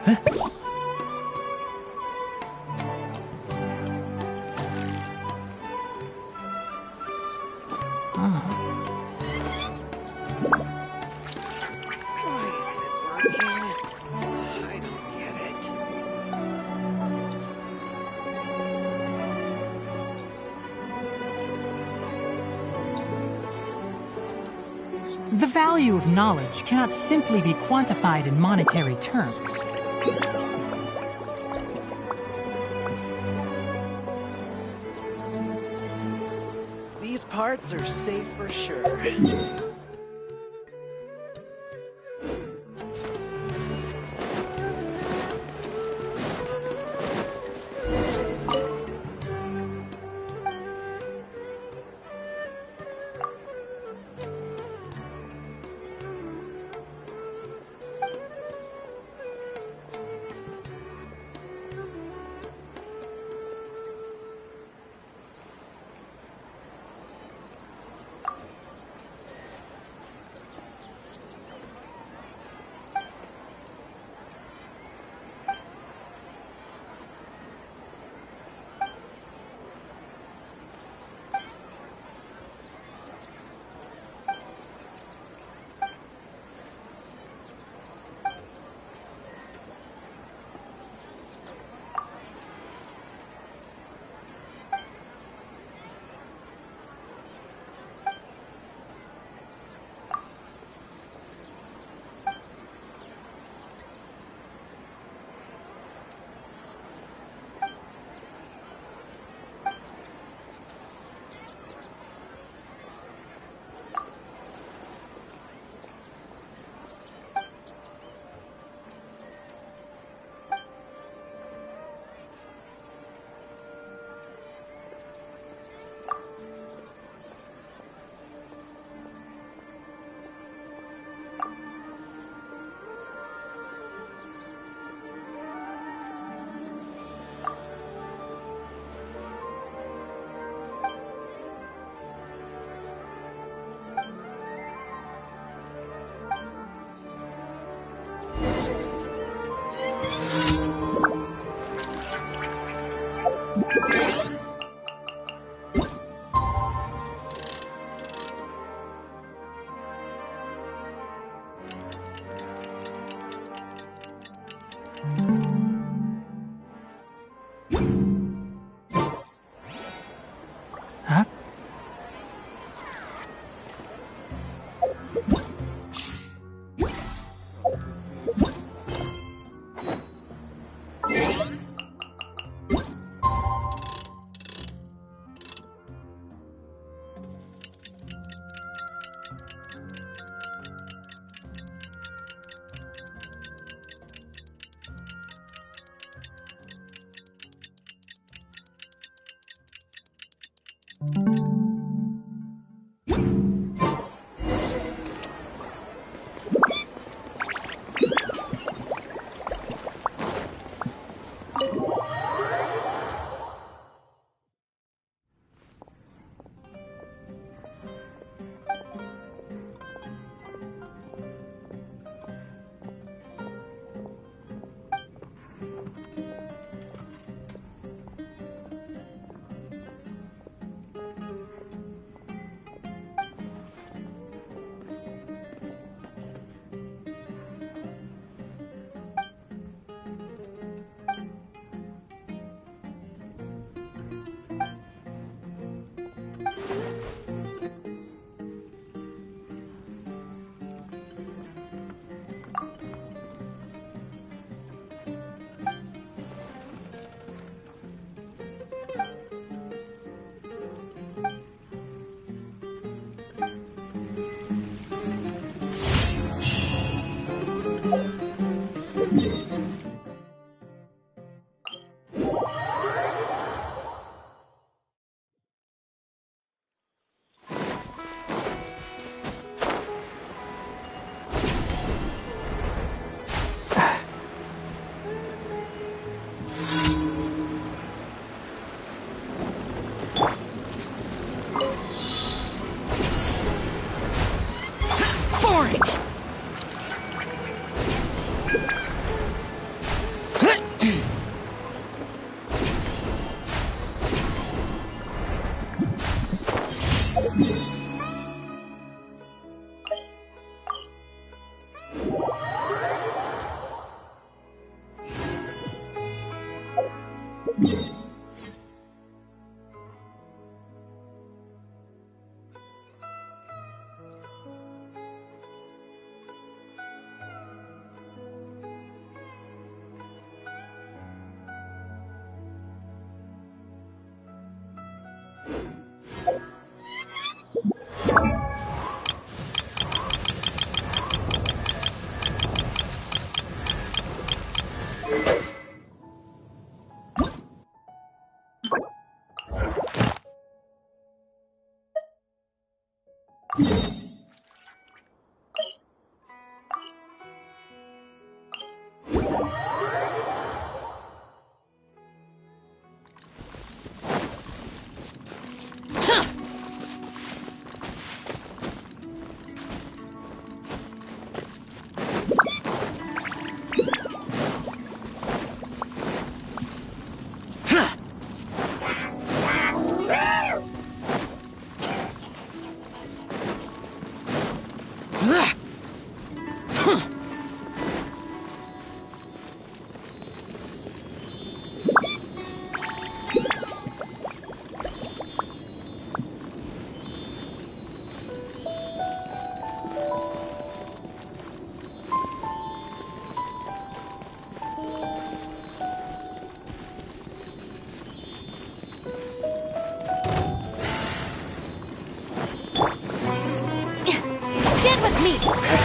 The value of knowledge cannot simply be quantified in monetary terms. These parts are safe for sure. Huh?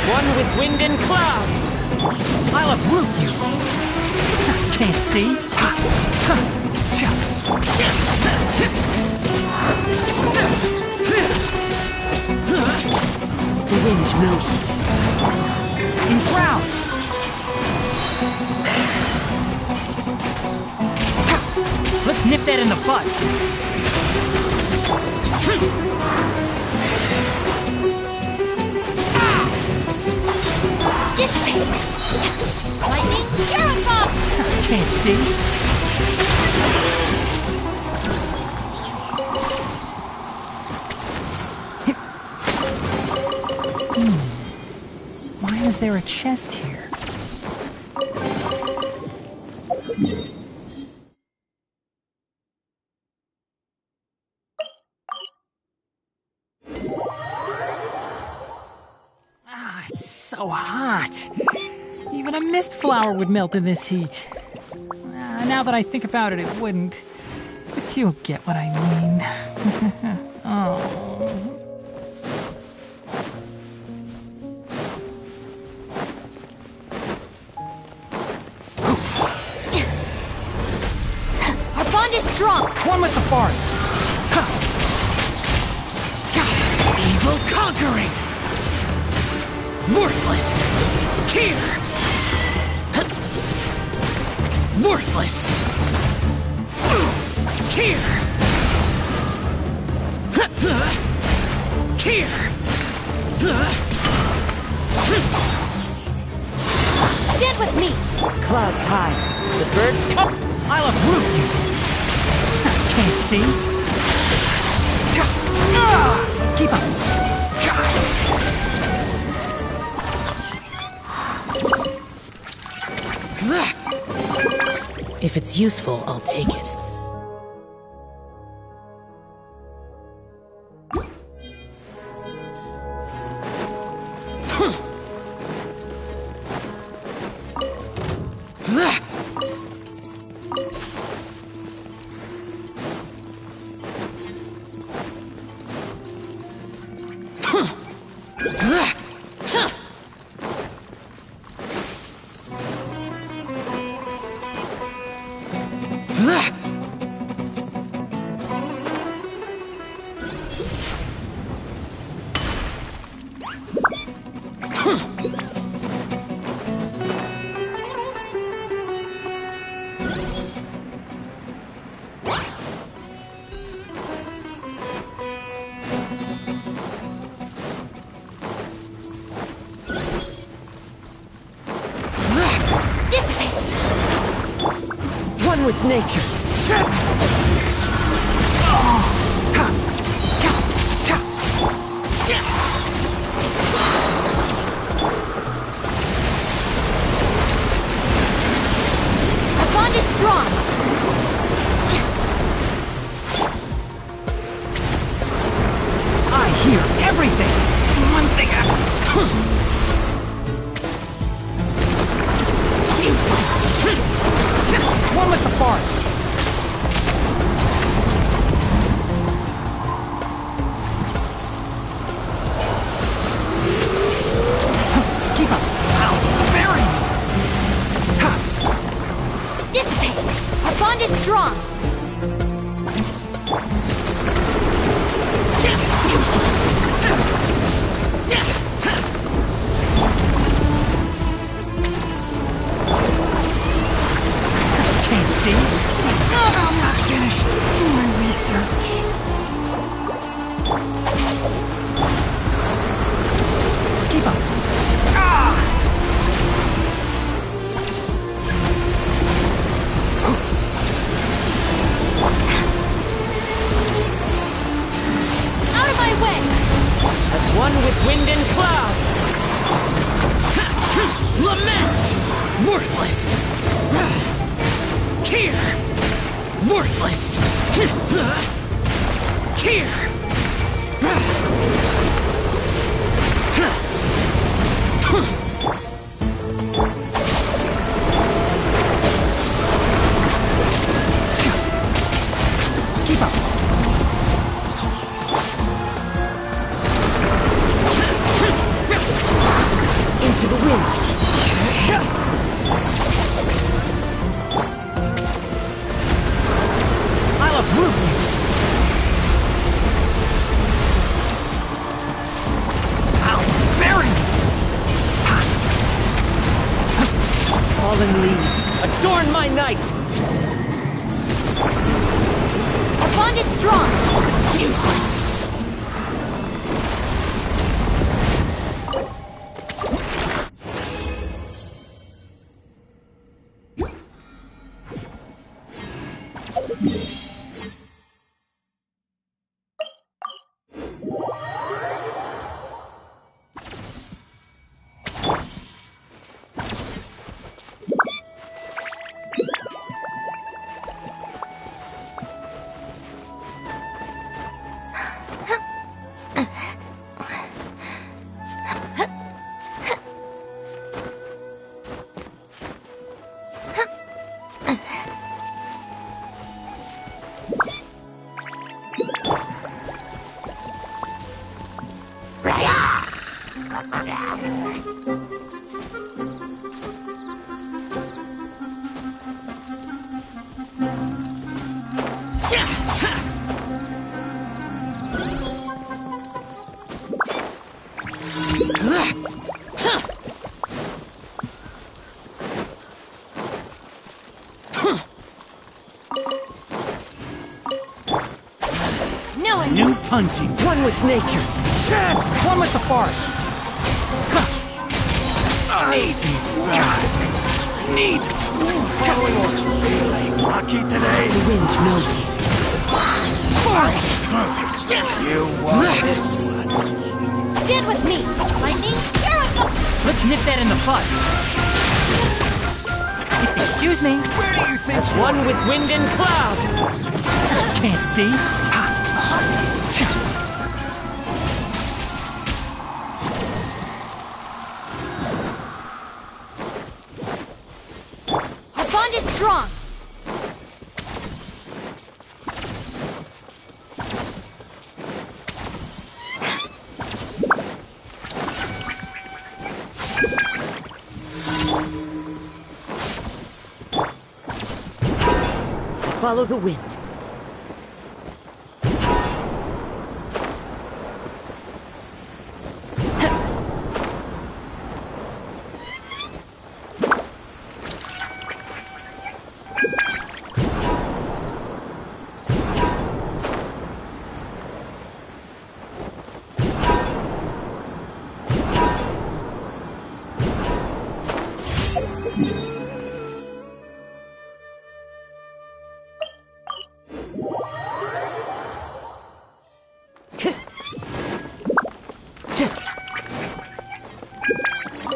One with wind and cloud! I'll uproot you! Can't see? The wind knows me. Enshroud! Let's nip that in the bud! Lightning Cherry Bomb! Can't see? Why is there a chest here? Ah, it's so hot. Even a mist flower would melt in this heat. Now that I think about it, it wouldn't. But you'll get what I mean. Oh. Our bond is strong! One with the forest. Evil conquering! Worthless! Here! Worthless! Here! Here! Stand with me! Clouds high. The birds come. I'll uproot you. Can't see? Keep up. If it's useful, I'll take it. One with nature. Our bond is strong! One with the forest. Keep up. Ow. Bury me. Dissipate! Our bond is strong! Can't see. I'm not finished my research. Keep up. Out of my way! As one with wind and cloud. Lament! Worthless! Here! Worthless! Here! Keep up. Into the wind! I'll uproot you. I'll bury you. Fallen leaves, adorn my night! Our bond is strong! Useless! No one New punching. One with nature! One with the forest. Need. Feeling lucky today? The wind knows me. You want this one? stand with me! My name's Jericho! Let's nip that in the bud. Excuse me. Where do you think As one with wind and cloud! Can't see. Our bond is strong! Follow the wind.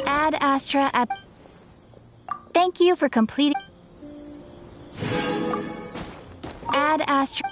Ad Astra at. Thank you for completing. Ad Astra.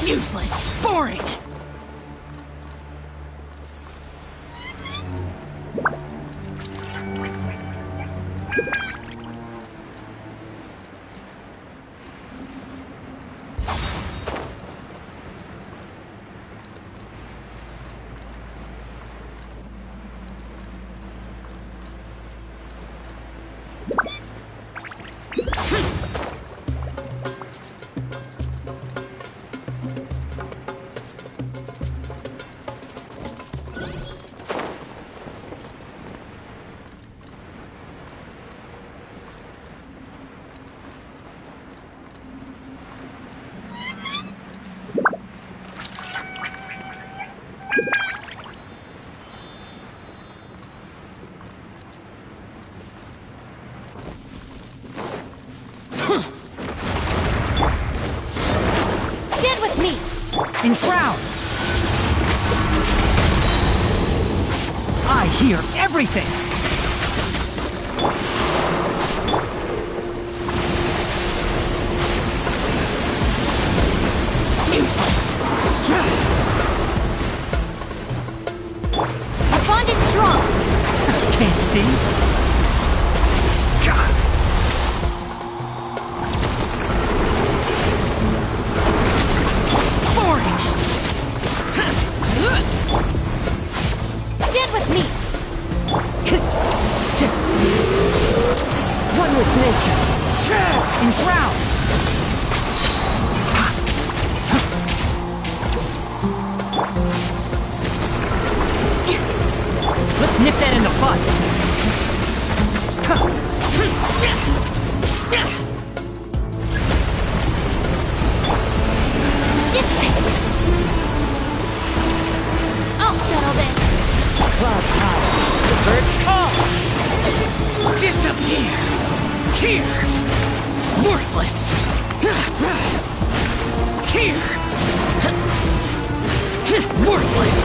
Useless. Boring. Stand with me! Enshroud! I hear everything! Useless. Our bond is strong! Can't see? Stand with me! One with nature! Enshroud! Let's nip that in the bud! This way! I'll settle this! Clouds high. The birds call. Disappear. Here. Worthless. Here. Worthless.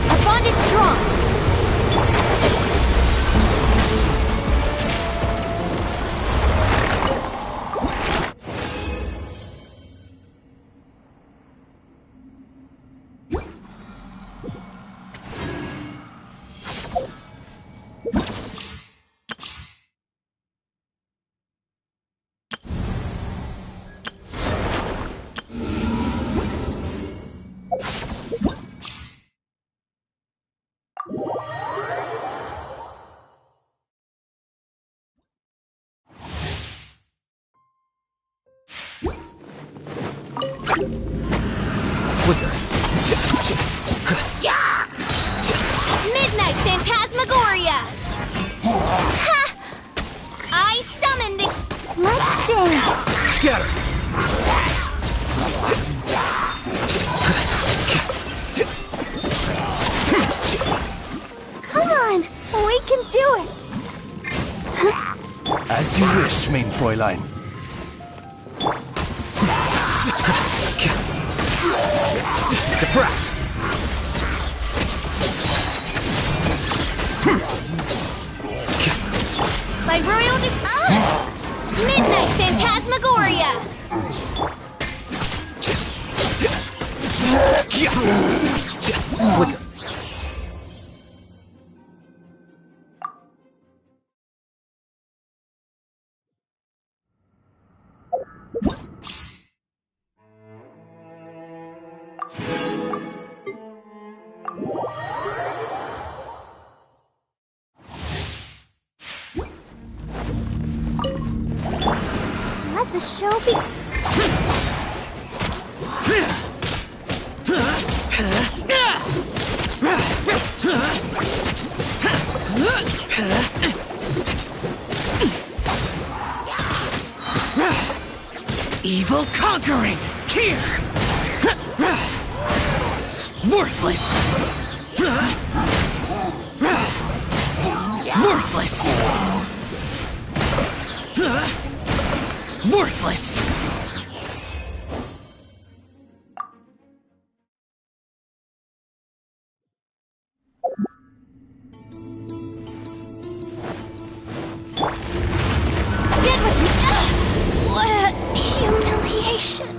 Our bond is strong! Midnight Phantasmagoria! Ha! I summon the... Let's dance. Scatter! Come on, we can do it. As you wish, main Fräulein. The brat! By royal Midnight Phantasmagoria! Flicker. Let the show be. Evil conquering! Here! Worthless! Worthless! Worthless! Get with me! What a humiliation!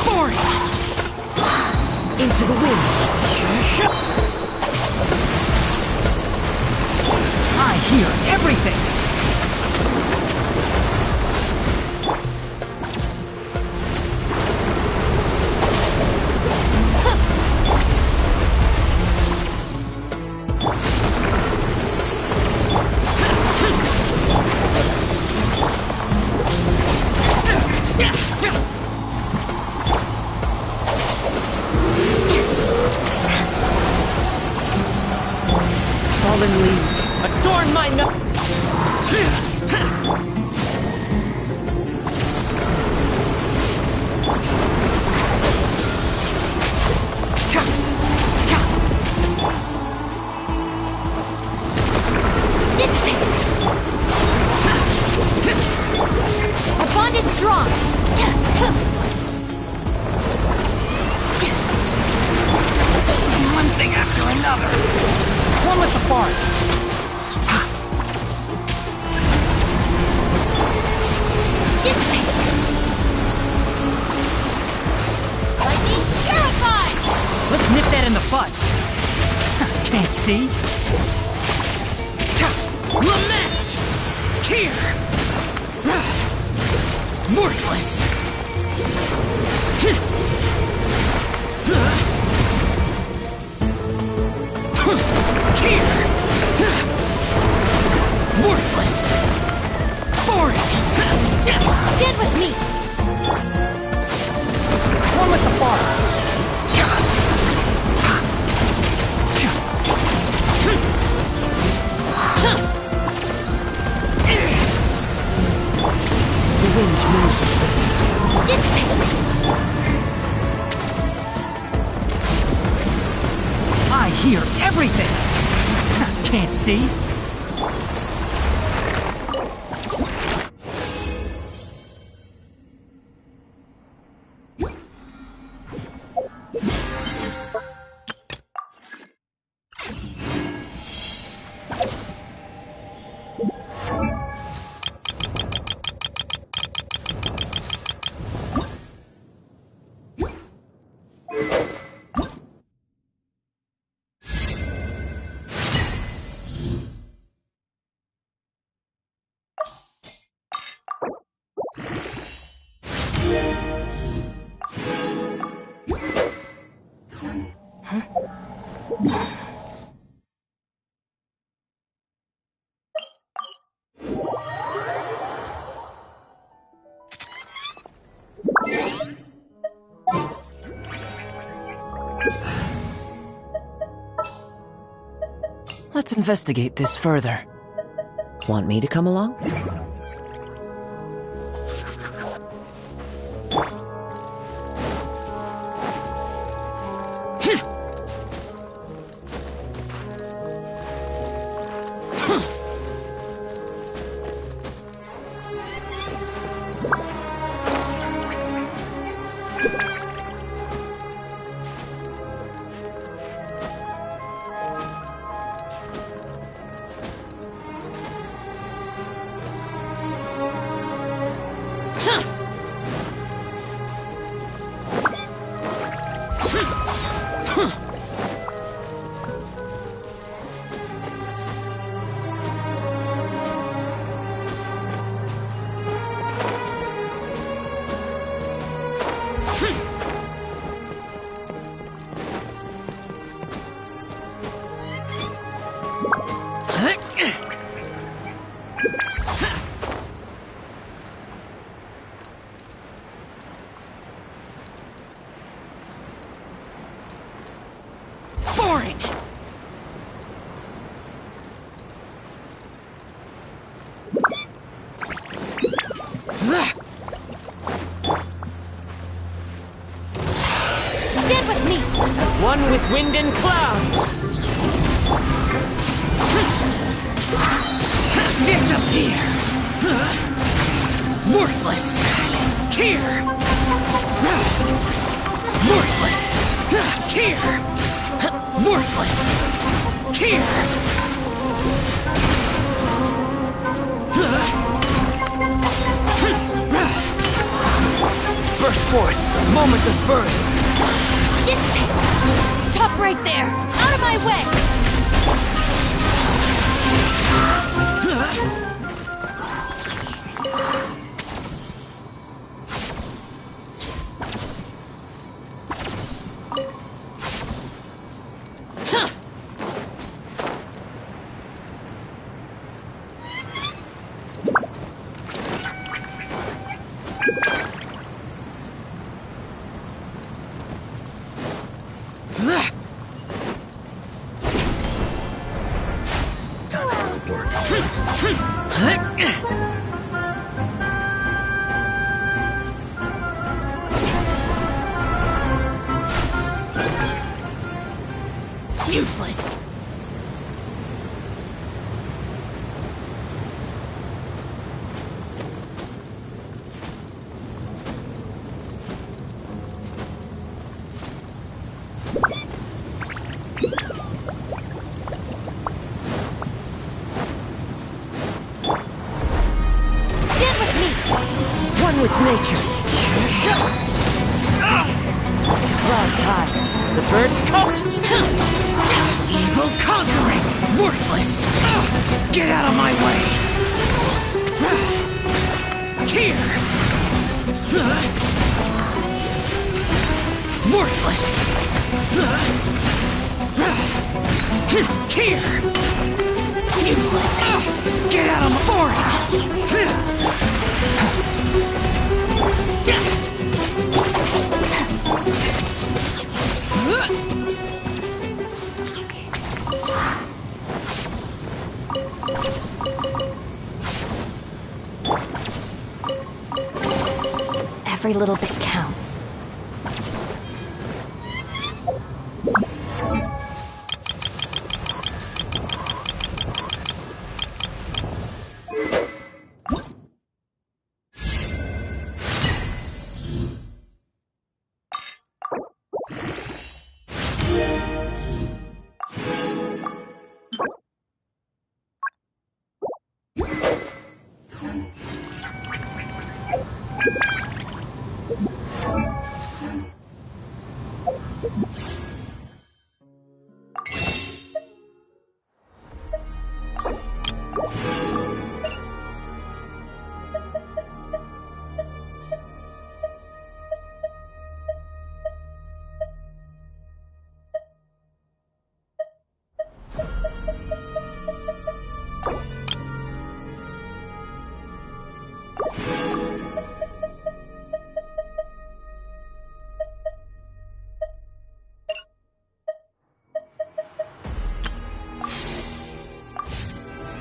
For it! Into the wind! I hear everything! Fallen leaves, adorn my no- Our bond is strong! One thing after another. One with the forest. Lightning terrified! Let's nip that in the bud. Can't see. Lament! Here! Worthless! Here! Worthless! For it! Get with me! One with the forest. The wind knows it. I hear everything. Can't see. Let's investigate this further. Want me to come along? Stand with me! One with wind and cloud. Disappear! Worthless! Here! Worthless! Here! Worthless! Here! Burst forth. Moment of birth. Dissipate! Top right there! Out of my way! Time for work. Useless! Stand with me! One with nature. Clouds high. The birds call. Evil conquering! Worthless! Get out of my way! Here! Worthless! Here! Useless! Get out of my Every little bit counts.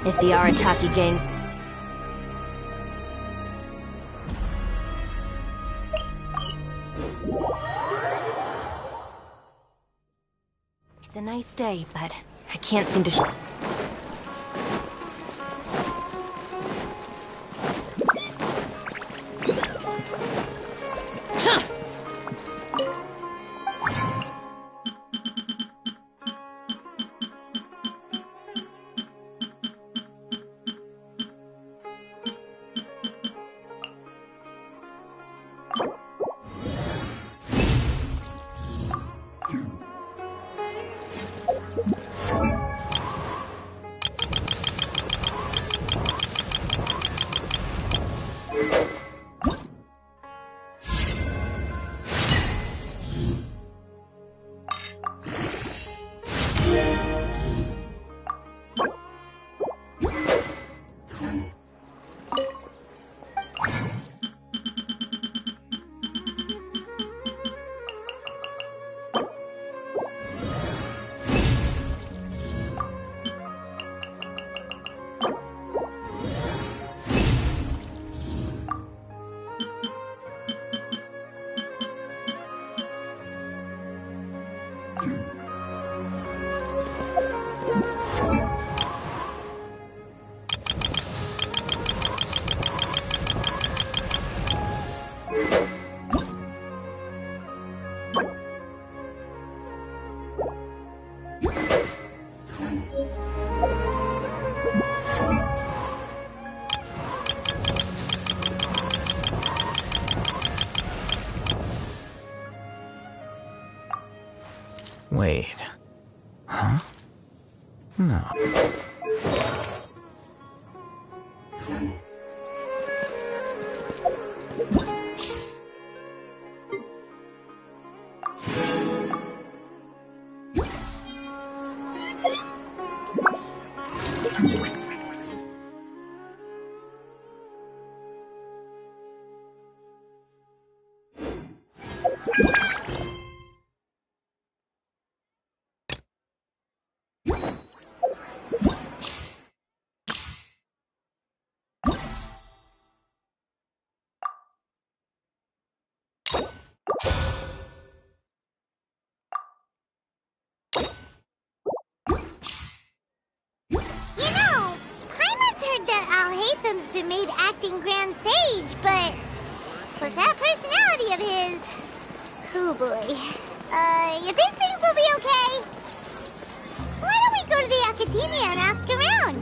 If the Arataki gang... It's a nice day, but I can't seem to... Wait. Huh? No. Paimon's heard that Alhatham's been made acting Grand Sage, but with that personality of his, oh boy. You think things will be okay? Why don't we go to the Academia and ask around?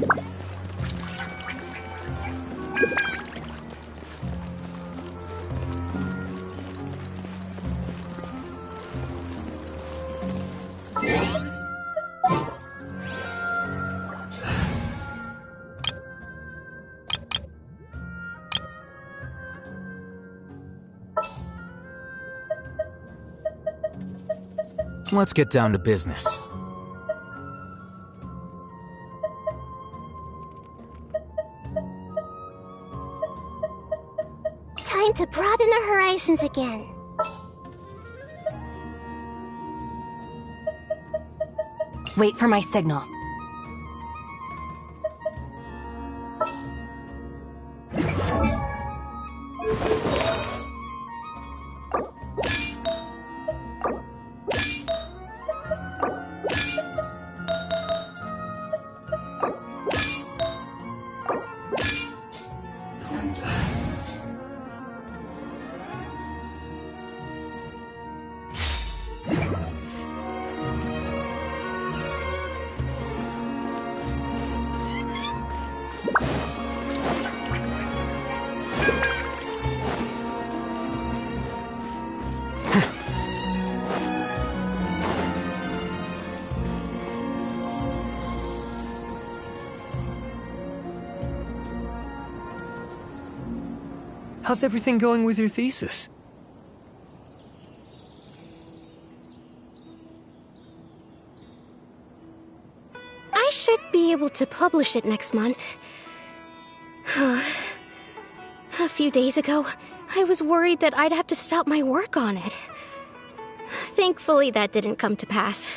Let's get down to business. Time to broaden the horizons again. Wait for my signal. How's everything going with your thesis? I should be able to publish it next month. A few days ago, I was worried that I'd have to stop my work on it. Thankfully, that didn't come to pass.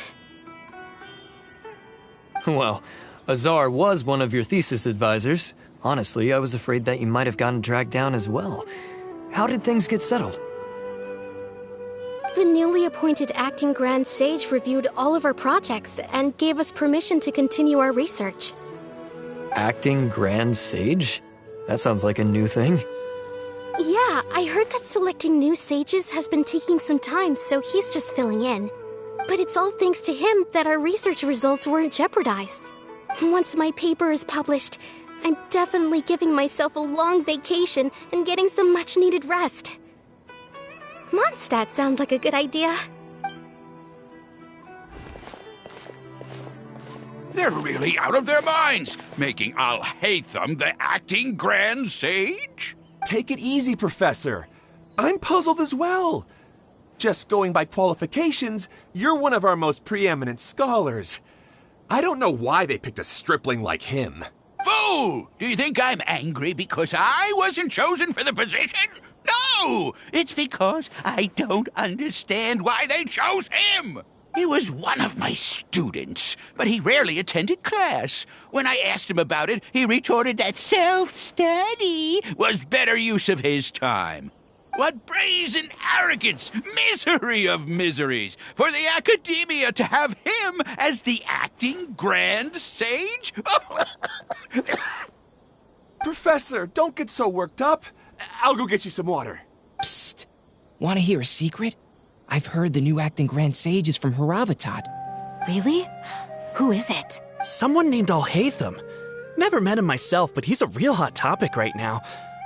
Well, Azar was one of your thesis advisors. Honestly, I was afraid that you might have gotten dragged down as well. How did things get settled? The newly appointed acting Grand Sage reviewed all of our projects and gave us permission to continue our research. Acting Grand Sage? That sounds like a new thing. Yeah, I heard that selecting new sages has been taking some time, so he's just filling in. But it's all thanks to him that our research results weren't jeopardized. Once my paper is published, I'm definitely giving myself a long vacation and getting some much-needed rest. Mondstadt sounds like a good idea. They're really out of their minds, making Alhaitham the acting Grand Sage? Take it easy, Professor. I'm puzzled as well. Just going by qualifications, you're one of our most preeminent scholars. I don't know why they picked a stripling like him. Fool! Do you think I'm angry because I wasn't chosen for the position? No! It's because I don't understand why they chose him! He was one of my students, but he rarely attended class. When I asked him about it, he retorted that self-study was better use of his time. What brazen arrogance! Misery of miseries! For the Academia to have him as the acting Grand Sage? Professor, don't get so worked up. I'll go get you some water. Psst. Want to hear a secret? I've heard the new acting Grand Sage is from Haravatat. Really? Who is it? Someone named Alhaitham. Never met him myself, but he's a real hot topic right now.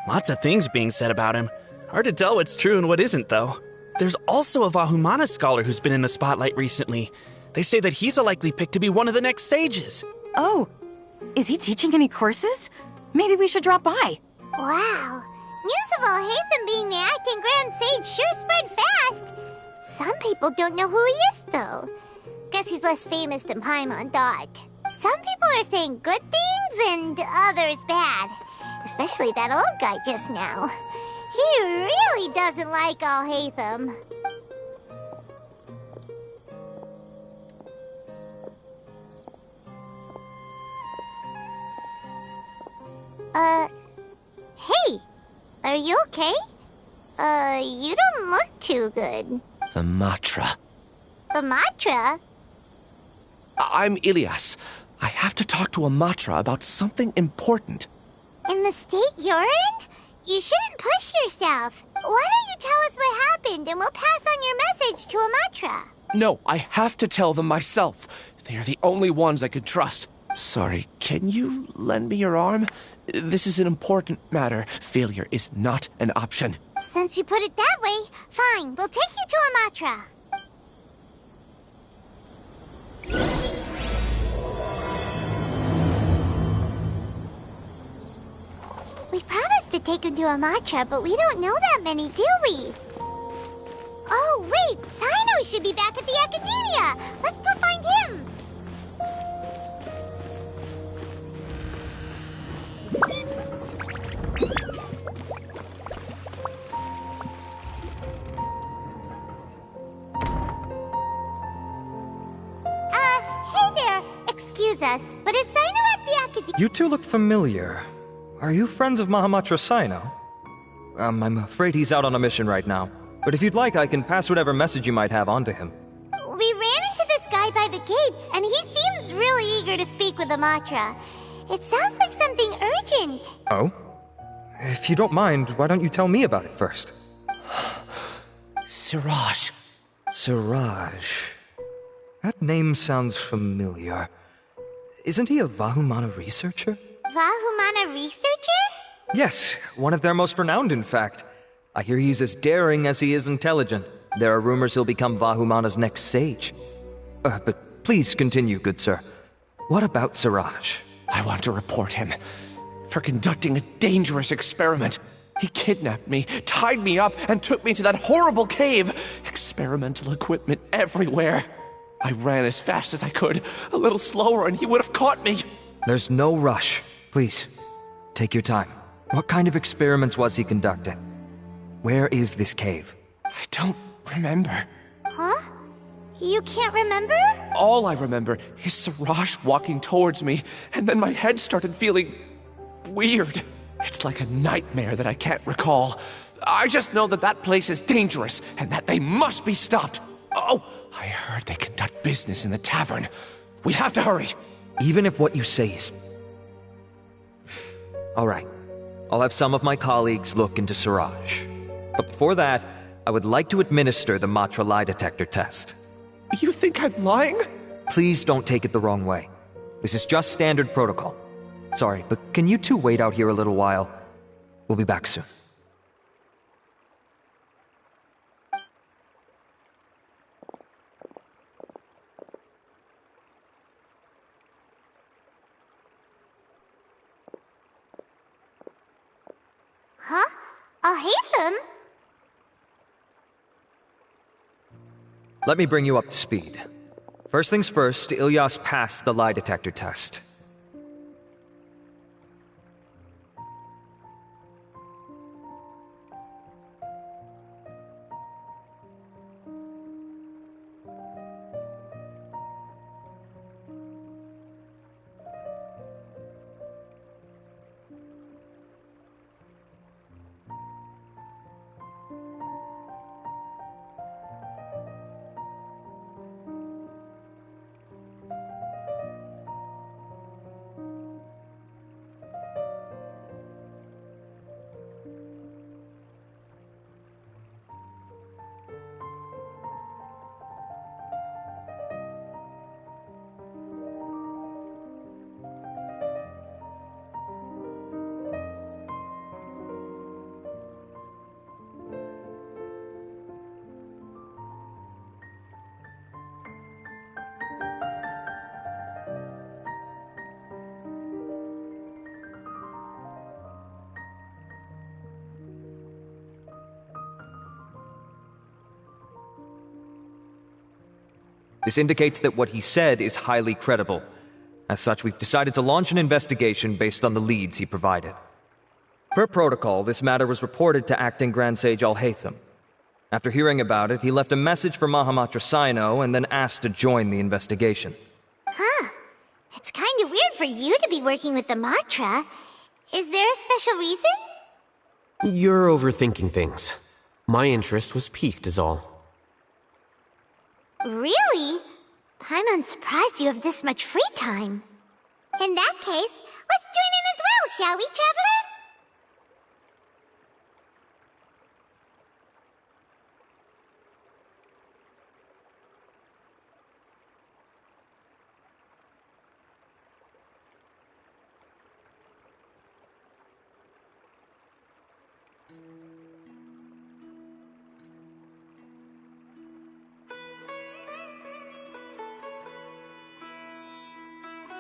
Lots of things being said about him. Hard to tell what's true and what isn't, though. There's also a Vahumana scholar who's been in the spotlight recently. They say that he's a likely pick to be one of the next sages. Oh, is he teaching any courses? Maybe we should drop by. Wow. News of Alhaitham being the acting Grand Sage sure spread fast. Some people don't know who he is, though. Guess he's less famous than Paimon thought. Some people are saying good things and others bad. Especially that old guy just now. He really doesn't like Alhaitham. Hey, are you okay? You don't look too good. The Matra. The Matra? I'm Ilias. I have to talk to a Matra about something important. In the state you're in? You shouldn't push yourself. Why don't you tell us what happened and we'll pass on your message to a Matra? No, I have to tell them myself. They are the only ones I could trust. Sorry, can you lend me your arm? This is an important matter. Failure is not an option. Since you put it that way, fine. We'll take you to a Matra. We promised to take him to a Matra, but we don't know that many, do we? Oh, wait! Sino should be back at the Academia! Let's go find him! Hey there! Excuse us, but is Sino at the Academia? You two look familiar. Are you friends of Mahamatra Sino? I'm afraid he's out on a mission right now. But if you'd like, I can pass whatever message you might have on to him. We ran into this guy by the gates, and he seems really eager to speak with Amatra. It sounds like something urgent. Oh? If you don't mind, why don't you tell me about it first? Siraj. Siraj. That name sounds familiar. Isn't he a Vahumana researcher? Vahumana researcher? Yes, one of their most renowned, in fact. I hear he's as daring as he is intelligent. There are rumors he'll become Vahumana's next sage. But please continue, good sir. What about Siraj? I want to report him for conducting a dangerous experiment. He kidnapped me, tied me up, and took me to that horrible cave. Experimental equipment everywhere. I ran as fast as I could, a little slower, and he would have caught me. There's no rush. Please, take your time. What kind of experiments was he conducting? Where is this cave? I don't remember. Huh? You can't remember? All I remember is Siraj walking towards me, and then my head started feeling weird. It's like a nightmare that I can't recall. I just know that that place is dangerous, and that they must be stopped. Oh, I heard they conduct business in the tavern. We have to hurry. Even if what you say is... All right. I'll have some of my colleagues look into Siraj. But before that, I would like to administer the Matra lie detector test. You think I'm lying? Please don't take it the wrong way. This is just standard protocol. Sorry, but can you two wait out here a little while? We'll be back soon. Huh? Alhaitham? Let me bring you up to speed. First things first, Ilyas passed the lie detector test. This indicates that what he said is highly credible. As such, we've decided to launch an investigation based on the leads he provided. Per protocol, this matter was reported to Acting Grand Sage Al-Haytham. After hearing about it, he left a message for Mahamatra Sino and then asked to join the investigation. Huh. It's kind of weird for you to be working with the Matra. Is there a special reason? You're overthinking things. My interest was piqued is all. Really? I'm unsurprised you have this much free time. In that case, let's join in as well, shall we, Traveler?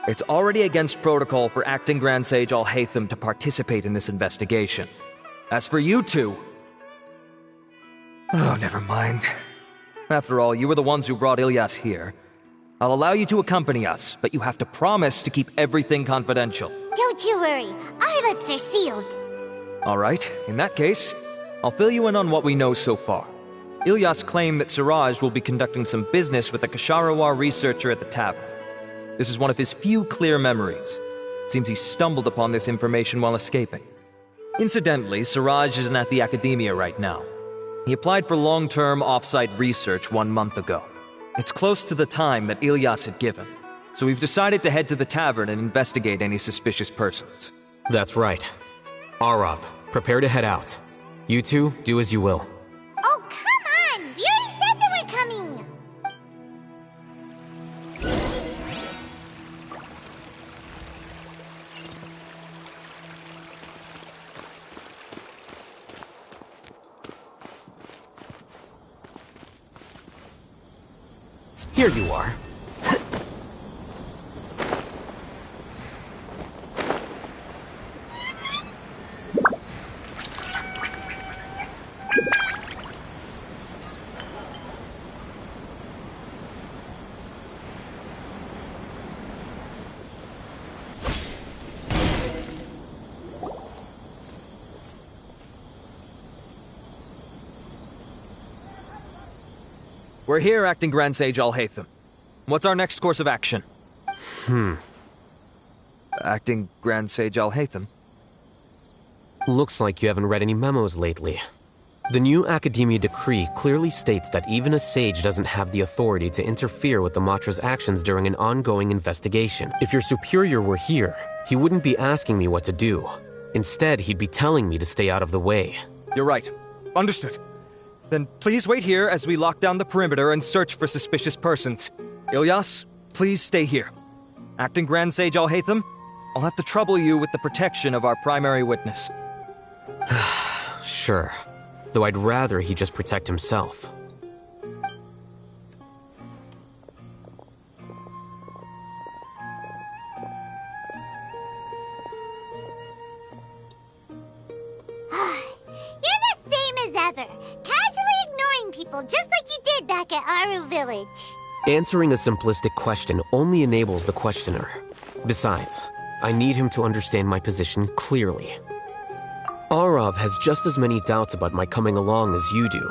It's already against protocol for Acting Grand Sage Al-Haytham to participate in this investigation. As for you two... Oh, never mind. After all, you were the ones who brought Ilyas here. I'll allow you to accompany us, but you have to promise to keep everything confidential. Don't you worry. Our lips are sealed. Alright, in that case, I'll fill you in on what we know so far. Ilyas claimed that Siraj will be conducting some business with a Kasharawar researcher at the tavern. This is one of his few clear memories. It seems he stumbled upon this information while escaping. Incidentally, Siraj isn't at the academia right now. He applied for long-term off-site research 1 month ago. It's close to the time that Ilyas had given, so we've decided to head to the tavern and investigate any suspicious persons. That's right. Arav, prepare to head out. You two, do as you will. Oh, come on! We already said that we're coming! Here you are. We're here, Acting Grand Sage Al-Haytham. What's our next course of action? Acting Grand Sage Al-Haytham? Looks like you haven't read any memos lately. The new Academia decree clearly states that even a sage doesn't have the authority to interfere with the Matra's actions during an ongoing investigation. If your superior were here, he wouldn't be asking me what to do. Instead, he'd be telling me to stay out of the way. You're right. Understood. Then please wait here as we lock down the perimeter and search for suspicious persons. Ilyas, please stay here. Acting Grand Sage Al-Haytham, I'll have to trouble you with the protection of our primary witness. Sure. Though I'd rather he just protect himself. You're the same as ever, casually ignoring people just like you did back at Aru Village. Answering a simplistic question only enables the questioner. Besides, I need him to understand my position clearly. Arav has just as many doubts about my coming along as you do.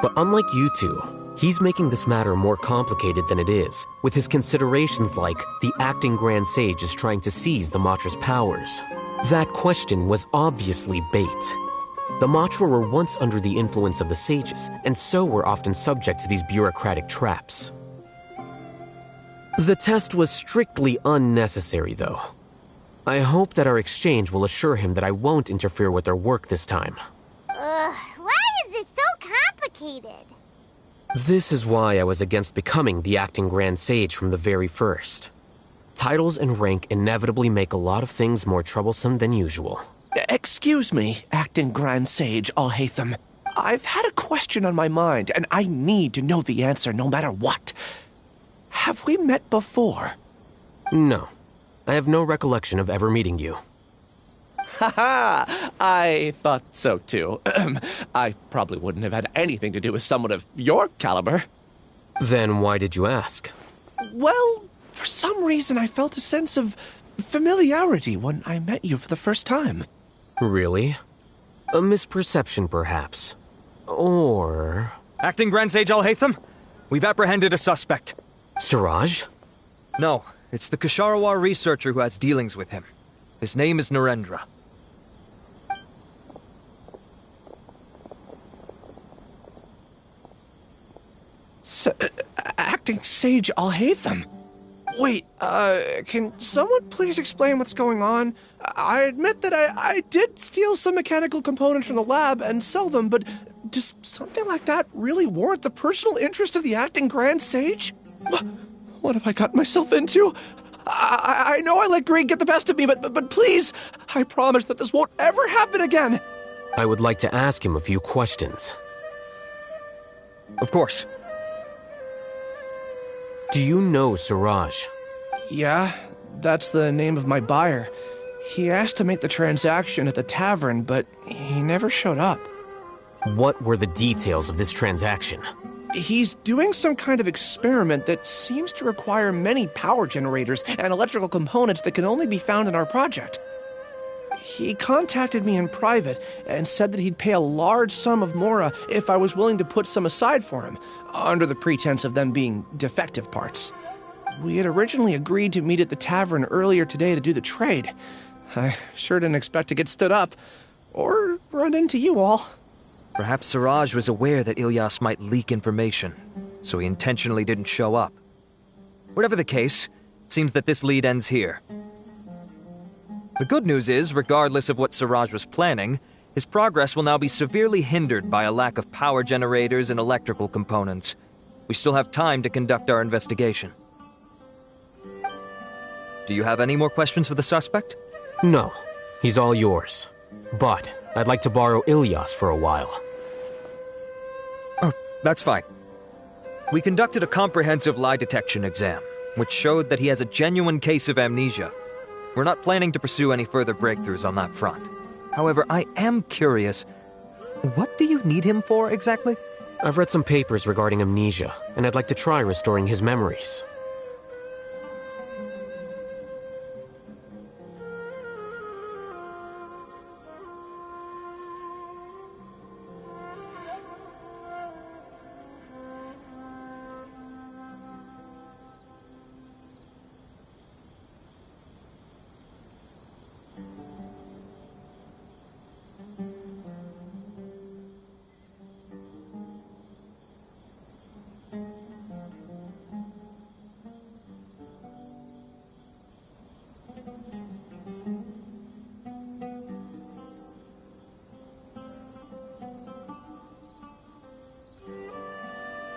But unlike you two, he's making this matter more complicated than it is, with his considerations like the acting Grand Sage is trying to seize the Matra's powers. That question was obviously bait. The Matra were once under the influence of the sages, and so were often subject to these bureaucratic traps. The test was strictly unnecessary, though. I hope that our exchange will assure him that I won't interfere with their work this time. Why is this so complicated? This is why I was against becoming the acting Grand Sage from the very first. Titles and rank inevitably make a lot of things more troublesome than usual. Excuse me, Acting Grand Sage Al-Haytham. I've had a question on my mind, and I need to know the answer no matter what. Have we met before? No. I have no recollection of ever meeting you. Haha! I thought so too. I probably wouldn't have had anything to do with someone of your caliber. Then why did you ask? Well, for some reason I felt a sense of familiarity when I met you for the first time. Really? A misperception, perhaps. Or... Acting Grand Sage Alhaitham, we've apprehended a suspect. Siraj? No, it's the Ksharawar researcher who has dealings with him. His name is Narendra. Acting Sage Alhaitham? Wait, can someone please explain what's going on? I admit that I did steal some mechanical components from the lab and sell them, but does something like that really warrant the personal interest of the Acting Grand Sage? What have I gotten myself into? I know I let greed get the best of me, but please, I promise that this won't ever happen again. I would like to ask him a few questions. Of course. Do you know Siraj? Yeah, that's the name of my buyer. He asked to make the transaction at the tavern, but he never showed up. What were the details of this transaction? He's doing some kind of experiment that seems to require many power generators and electrical components that can only be found in our project. He contacted me in private and said that he'd pay a large sum of Mora if I was willing to put some aside for him, under the pretense of them being defective parts. We had originally agreed to meet at the tavern earlier today to do the trade. I sure didn't expect to get stood up, or run into you all. Perhaps Siraj was aware that Ilyas might leak information, so he intentionally didn't show up. Whatever the case, it seems that this lead ends here. The good news is, regardless of what Siraj was planning, his progress will now be severely hindered by a lack of power generators and electrical components. We still have time to conduct our investigation. Do you have any more questions for the suspect? No, he's all yours. But I'd like to borrow Ilyas for a while. Oh, that's fine. We conducted a comprehensive lie detection exam, which showed that he has a genuine case of amnesia. We're not planning to pursue any further breakthroughs on that front. However, I am curious, what do you need him for exactly? I've read some papers regarding amnesia, and I'd like to try restoring his memories.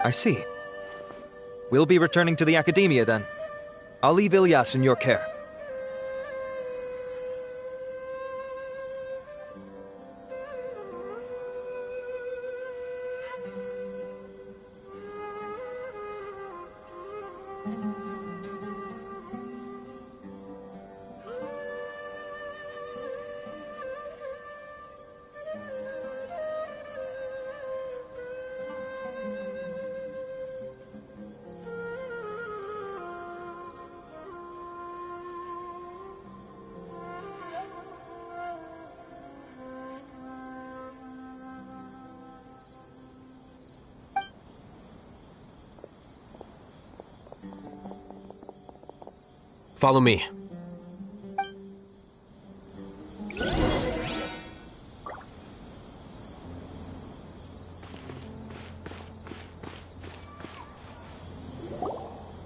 I see. We'll be returning to the Academia then. I'll leave Ilyas in your care. Follow me.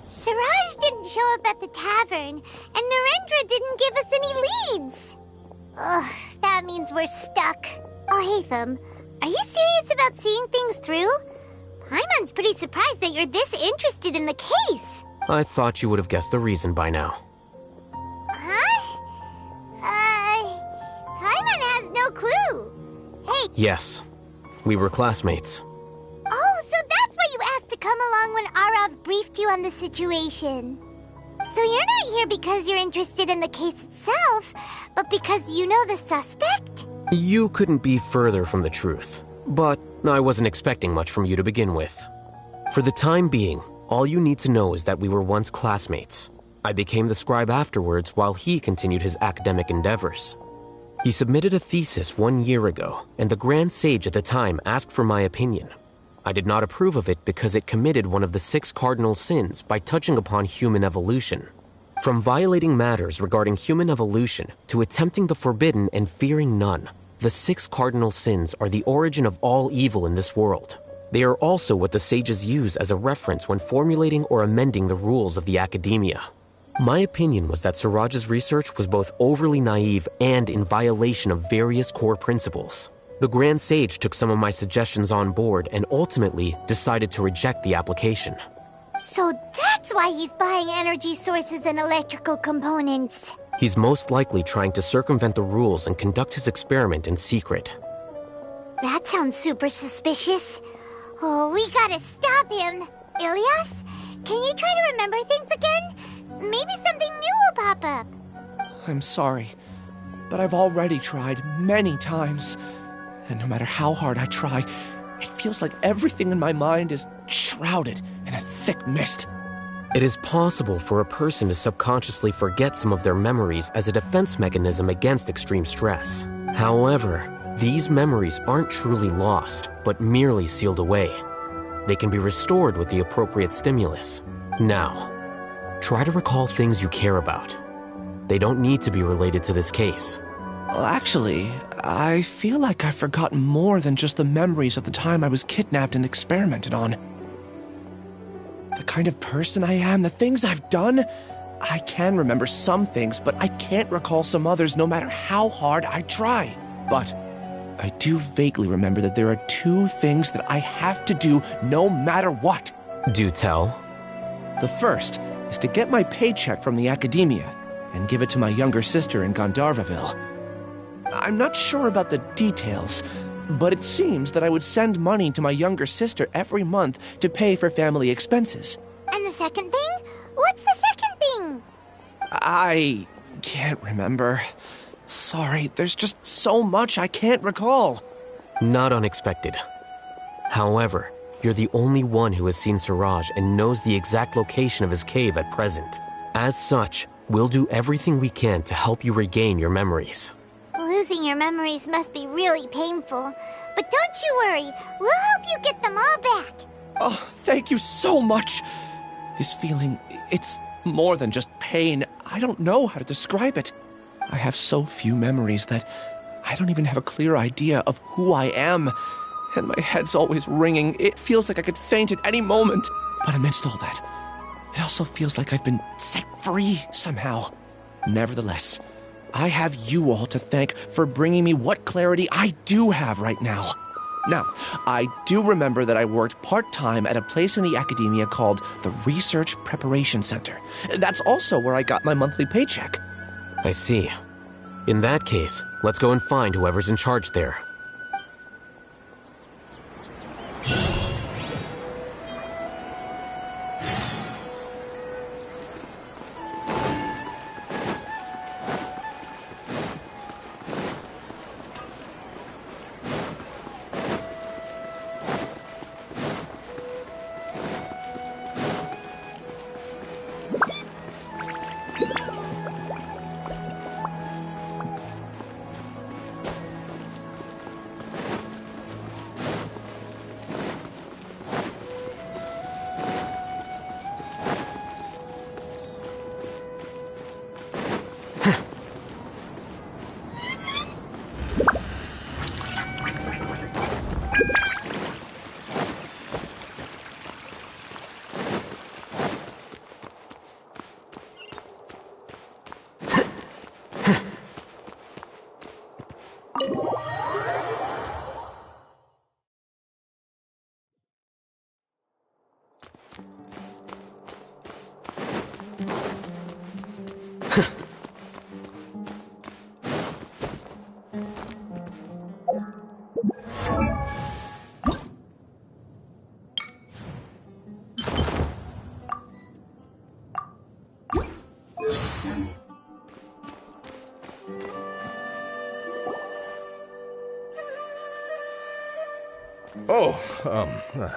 Siraj didn't show up at the tavern, and Narendra didn't give us any leads. Ugh, that means we're stuck. Alhaitham, are you serious about seeing things through? Paimon's pretty surprised that you're this interested in the case. I thought you would have guessed the reason by now. Huh? Paimon has no clue. Hey. Yes, we were classmates. Oh, so that's why you asked to come along when Arav briefed you on the situation. So you're not here because you're interested in the case itself, but because you know the suspect? You couldn't be further from the truth, but I wasn't expecting much from you to begin with. For the time being, all you need to know is that we were once classmates. I became the scribe afterwards while he continued his academic endeavors. He submitted a thesis 1 year ago, and the Grand Sage at the time asked for my opinion. I did not approve of it because it committed one of the 6 cardinal sins by touching upon human evolution. From violating matters regarding human evolution to attempting the forbidden and fearing none, the 6 cardinal sins are the origin of all evil in this world. They are also what the sages use as a reference when formulating or amending the rules of the academia. My opinion was that Siraj's research was both overly naive and in violation of various core principles. The Grand Sage took some of my suggestions on board and ultimately decided to reject the application. So that's why he's buying energy sources and electrical components. He's most likely trying to circumvent the rules and conduct his experiment in secret. That sounds super suspicious. Oh, we gotta stop him. Ilias, can you try to remember things again? Maybe something new will pop up. I'm sorry, but I've already tried many times. And no matter how hard I try, it feels like everything in my mind is shrouded in a thick mist. It is possible for a person to subconsciously forget some of their memories as a defense mechanism against extreme stress. However, these memories aren't truly lost, but merely sealed away. They can be restored with the appropriate stimulus. Now, try to recall things you care about. They don't need to be related to this case. Well, actually, I feel like I've forgotten more than just the memories of the time I was kidnapped and experimented on. The kind of person I am, the things I've done, I can remember some things, but I can't recall some others no matter how hard I try. But I do vaguely remember that there are 2 things that I have to do no matter what. Do tell. The first is to get my paycheck from the academia and give it to my younger sister in Gandharvaville. I'm not sure about the details, but it seems that I would send money to my younger sister every month to pay for family expenses. And the second thing? What's the second thing? I can't remember. Sorry, there's just so much I can't recall. Not unexpected. However, you're the only one who has seen Siraj and knows the exact location of his cave at present. As such, we'll do everything we can to help you regain your memories. Losing your memories must be really painful. But don't you worry, we'll help you get them all back. Oh, thank you so much. This feeling, it's more than just pain. I don't know how to describe it. I have so few memories that I don't even have a clear idea of who I am. And my head's always ringing. It feels like I could faint at any moment. But amidst all that, it also feels like I've been set free somehow. Nevertheless, I have you all to thank for bringing me what clarity I do have right now. Now, I do remember that I worked part-time at a place in the academia called the Research Preparation Center. That's also where I got my monthly paycheck. I see. In that case, let's go and find whoever's in charge there.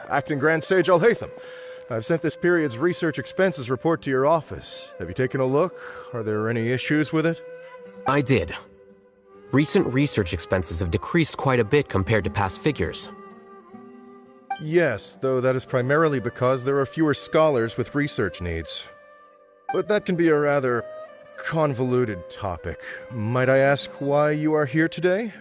Acting Grand Sage Alhaitham. I've sent this period's research expenses report to your office. Have you taken a look? Are there any issues with it? I did. Recent research expenses have decreased quite a bit compared to past figures. Yes, though that is primarily because there are fewer scholars with research needs. But that can be a rather convoluted topic. Might I ask why you are here today?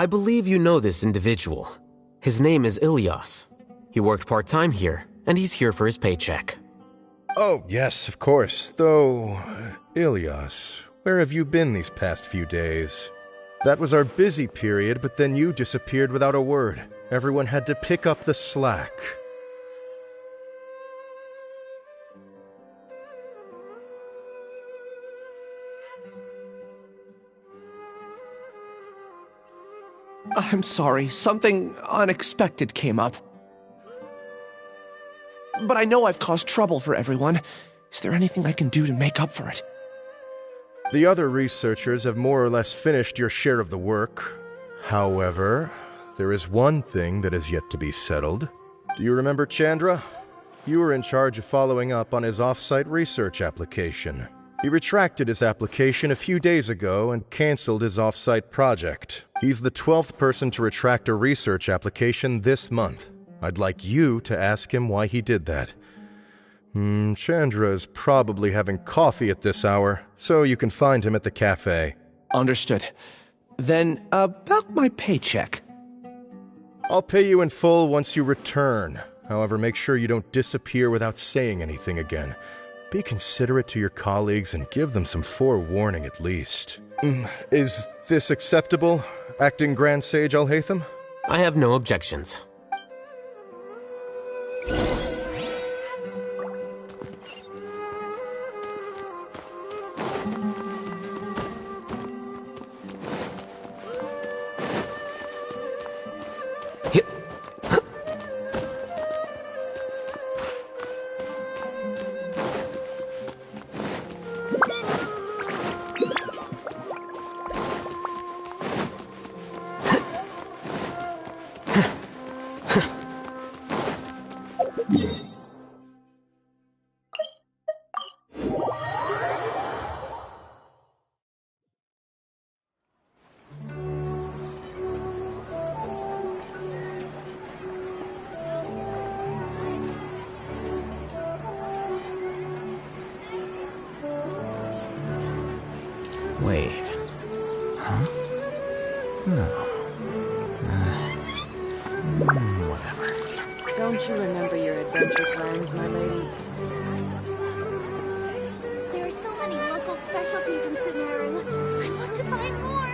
I believe you know this individual. His name is Ilias. He worked part-time here, and he's here for his paycheck. Oh, yes, of course. Though, Ilias, where have you been these past few days? That was our busy period, but then you disappeared without a word. Everyone had to pick up the slack. I'm sorry, something unexpected came up. But I know I've caused trouble for everyone. Is there anything I can do to make up for it? The other researchers have more or less finished your share of the work. However, there is one thing that is yet to be settled. Do you remember Chandra? You were in charge of following up on his off-site research application. He retracted his application a few days ago and canceled his off-site project. He's the 12th person to retract a research application this month. I'd like you to ask him why he did that. Chandra is probably having coffee at this hour, so you can find him at the cafe. Understood. Then, about my paycheck. I'll pay you in full once you return. However, make sure you don't disappear without saying anything again. Be considerate to your colleagues and give them some forewarning at least. Is this acceptable, Acting Grand Sage Alhaitham? I have no objections. Wait. Huh? No. Whatever. Don't you remember your adventure plans, my lady? There are so many local specialties in Sumeru. I want to buy more.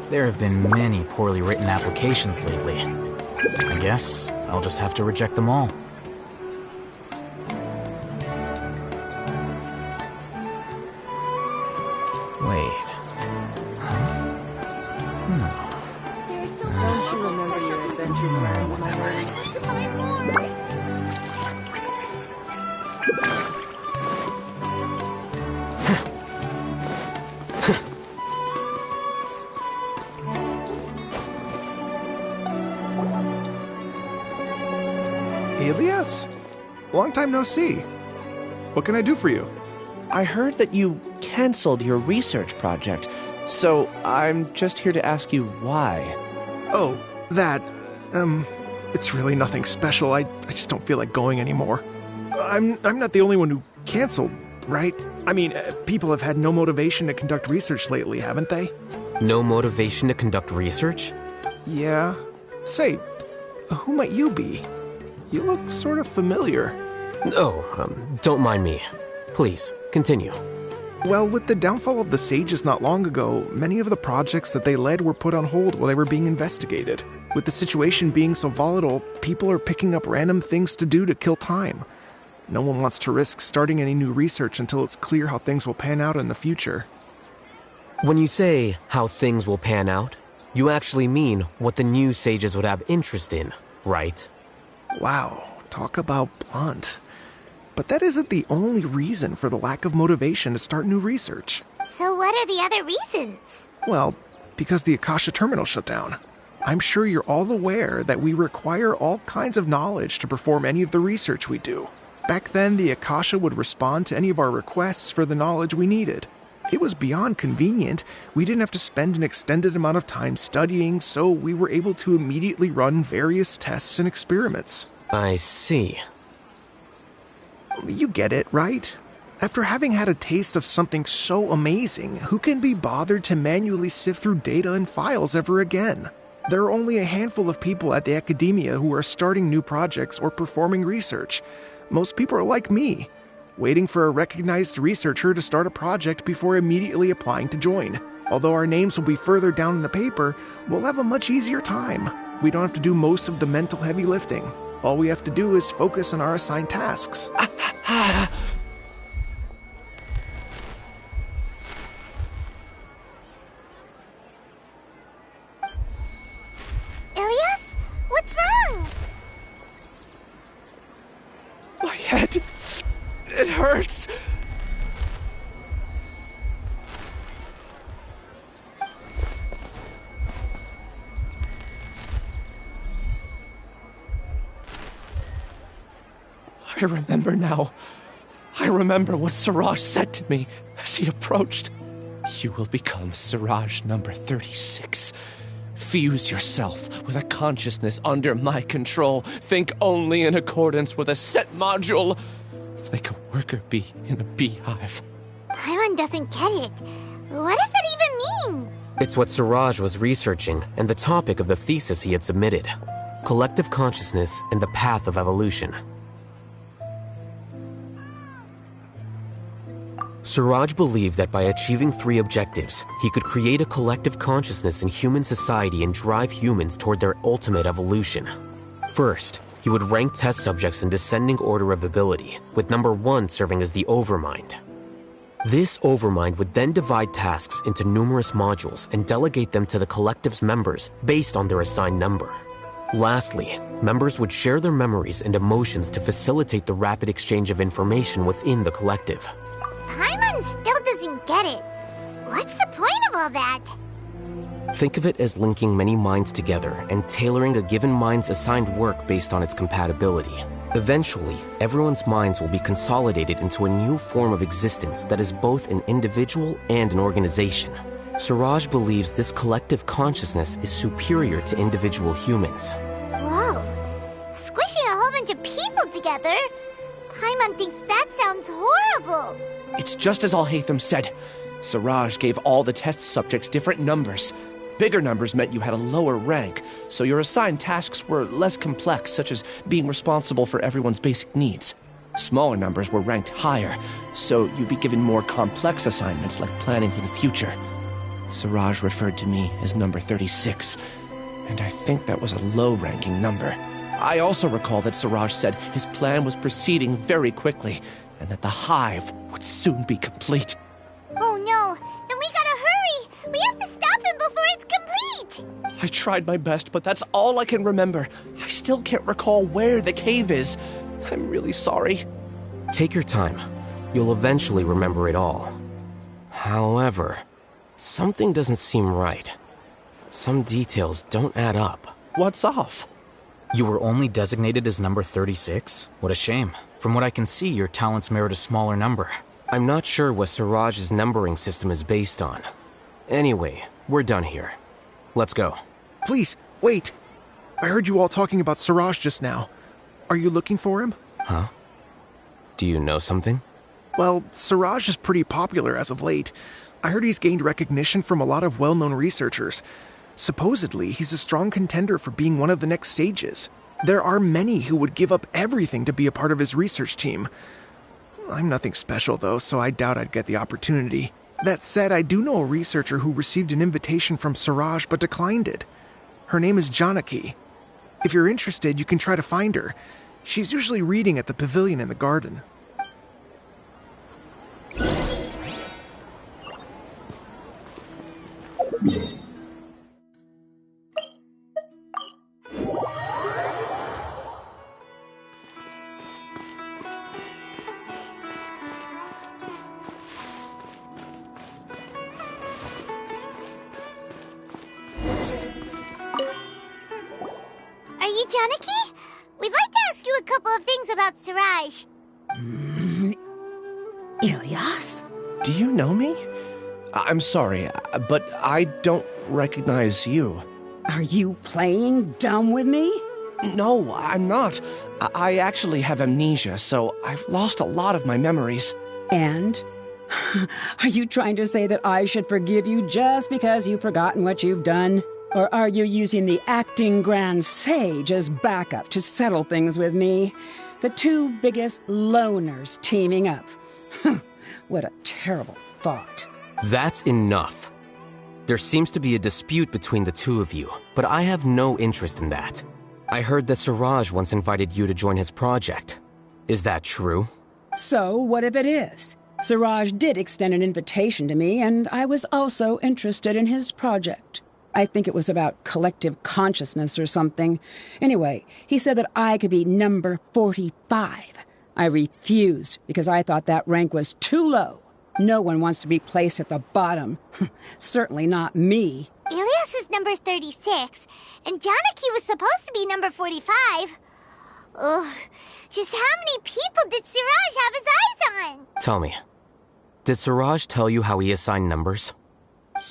There have been many poorly written applications lately. I guess I'll just have to reject them all. Wait. Huh? No. There are so many local specialties in Sumeru. I want to buy more. Ilias? Long time no see. What can I do for you? I heard that you canceled your research project, so I'm just here to ask you why. Oh, that. It's really nothing special. I just don't feel like going anymore. I'm not the only one who canceled, right? I mean, people have had no motivation to conduct research lately, haven't they? No motivation to conduct research? Yeah. Say, who might you be? You look sort of familiar. Oh, don't mind me. Please, continue. Well, with the downfall of the sages not long ago, many of the projects that they led were put on hold while they were being investigated. With the situation being so volatile, people are picking up random things to do to kill time. No one wants to risk starting any new research until it's clear how things will pan out in the future. When you say how things will pan out, you actually mean what the new sages would have interest in, right? Wow, talk about blunt. But that isn't the only reason for the lack of motivation to start new research. So what are the other reasons? Well, because the Akasha terminal shut down. I'm sure you're all aware that we require all kinds of knowledge to perform any of the research we do. Back then, the Akasha would respond to any of our requests for the knowledge we needed. It was beyond convenient. We didn't have to spend an extended amount of time studying, so we were able to immediately run various tests and experiments. I see. You get it, right? After having had a taste of something so amazing, who can be bothered to manually sift through data and files ever again? There are only a handful of people at the academia who are starting new projects or performing research. Most people are like me, waiting for a recognized researcher to start a project before immediately applying to join. Although our names will be further down in the paper, we'll have a much easier time. We don't have to do most of the mental heavy lifting. All we have to do is focus on our assigned tasks. Ilias? What's wrong? My head. It hurts. I remember now. I remember what Siraj said to me as he approached. You will become Siraj number 36. Fuse yourself with a consciousness under my control. Think only in accordance with a set module. Like a worker bee in a beehive. Paimon doesn't get it. What does that even mean? It's what Siraj was researching and the topic of the thesis he had submitted. Collective consciousness and the path of evolution. Siraj believed that by achieving 3 objectives, he could create a collective consciousness in human society and drive humans toward their ultimate evolution. First, he would rank test subjects in descending order of ability, with number 1 serving as the Overmind. This Overmind would then divide tasks into numerous modules and delegate them to the collective's members based on their assigned number. Lastly, members would share their memories and emotions to facilitate the rapid exchange of information within the collective. Paimon still doesn't get it. What's the point of all that? Think of it as linking many minds together and tailoring a given mind's assigned work based on its compatibility. Eventually, everyone's minds will be consolidated into a new form of existence that is both an individual and an organization. Siraj believes this collective consciousness is superior to individual humans. Whoa. Squishing a whole bunch of people together? Paimon thinks that sounds horrible. It's just as Al-Haytham said. Siraj gave all the test subjects different numbers. Bigger numbers meant you had a lower rank, so your assigned tasks were less complex, such as being responsible for everyone's basic needs. Smaller numbers were ranked higher, so you'd be given more complex assignments like planning for the future. Siraj referred to me as number 36, and I think that was a low-ranking number. I also recall that Siraj said his plan was proceeding very quickly, and that the hive would soon be complete. Oh no, then we gotta hurry! We have to stop him before it's complete! I tried my best, but that's all I can remember. I still can't recall where the cave is. I'm really sorry. Take your time. You'll eventually remember it all. However, something doesn't seem right. Some details don't add up. What's off? You were only designated as number 36? What a shame. From what I can see, your talents merit a smaller number. I'm not sure what Siraj's numbering system is based on. Anyway, we're done here. Let's go. Please, wait. I heard you all talking about Siraj just now. Are you looking for him? Huh? Do you know something? Well, Siraj is pretty popular as of late. I heard he's gained recognition from a lot of well-known researchers. Supposedly, he's a strong contender for being one of the next sages. There are many who would give up everything to be a part of his research team. I'm nothing special, though, so I doubt I'd get the opportunity. That said, I do know a researcher who received an invitation from Siraj but declined it. Her name is Janaki. If you're interested, you can try to find her. She's usually reading at the pavilion in the garden. Are you Janaki? We'd like to ask you a couple of things about Siraj. Ilyas? Do you know me? I'm sorry, but I don't recognize you. Are you playing dumb with me? No, I'm not. I actually have amnesia, so I've lost a lot of my memories. And? Are you trying to say that I should forgive you just because you've forgotten what you've done? Or are you using the acting Grand Sage as backup to settle things with me? The two biggest loners teaming up. What a terrible thought. That's enough. There seems to be a dispute between the two of you, but I have no interest in that. I heard that Siraj once invited you to join his project. Is that true? So, what if it is? Siraj did extend an invitation to me, and I was also interested in his project. I think it was about collective consciousness or something. Anyway, he said that I could be number 45. I refused because I thought that rank was too low. No one wants to be placed at the bottom. Certainly not me. Ilyas is number 36, and Janaki was supposed to be number 45. Ugh, just how many people did Siraj have his eyes on? Tell me, did Siraj tell you how he assigned numbers?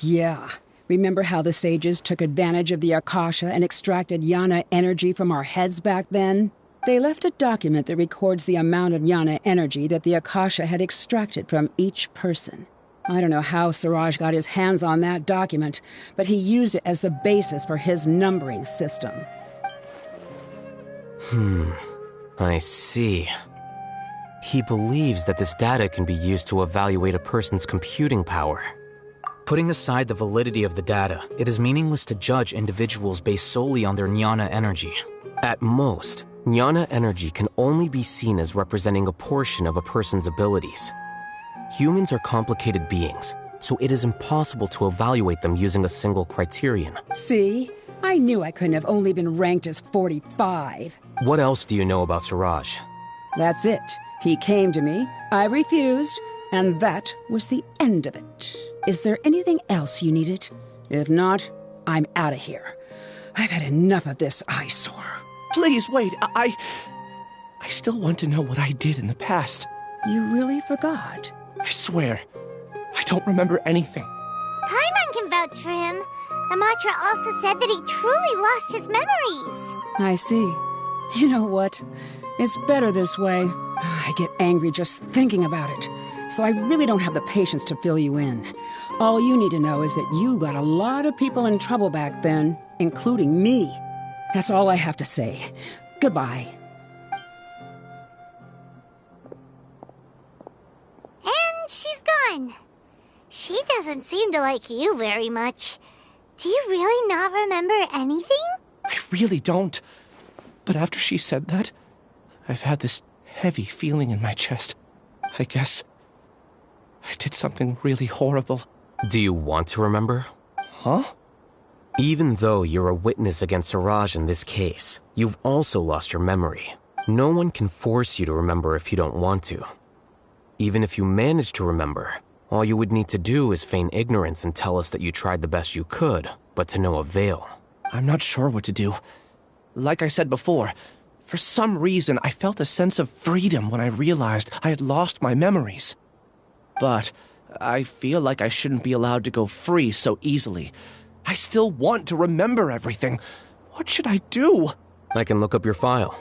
Yeah. Remember how the sages took advantage of the Akasha and extracted Yana energy from our heads back then? They left a document that records the amount of Yana energy that the Akasha had extracted from each person. I don't know how Siraj got his hands on that document, but he used it as the basis for his numbering system. I see. He believes that this data can be used to evaluate a person's computing power. Putting aside the validity of the data, it is meaningless to judge individuals based solely on their jnana energy. At most, jnana energy can only be seen as representing a portion of a person's abilities. Humans are complicated beings, so it is impossible to evaluate them using a single criterion. See? I knew I couldn't have only been ranked as 45. What else do you know about Siraj? That's it. He came to me, I refused, and that was the end of it. Is there anything else you needed? If not, I'm out of here. I've had enough of this eyesore. Please, wait. I still want to know what I did in the past. You really forgot? I swear, I don't remember anything. Paimon can vouch for him. The mantra also said that he truly lost his memories. I see. You know what? It's better this way. I get angry just thinking about it. So I really don't have the patience to fill you in. All you need to know is that you got a lot of people in trouble back then, including me. That's all I have to say. Goodbye. And she's gone. She doesn't seem to like you very much. Do you really not remember anything? I really don't. But after she said that, I've had this heavy feeling in my chest. I guess I did something really horrible. Do you want to remember? Huh? Even though you're a witness against Siraj in this case, you've also lost your memory. No one can force you to remember if you don't want to. Even if you manage to remember, all you would need to do is feign ignorance and tell us that you tried the best you could, but to no avail. I'm not sure what to do. Like I said before, for some reason I felt a sense of freedom when I realized I had lost my memories. But I feel like I shouldn't be allowed to go free so easily. I still want to remember everything. What should I do? I can look up your file.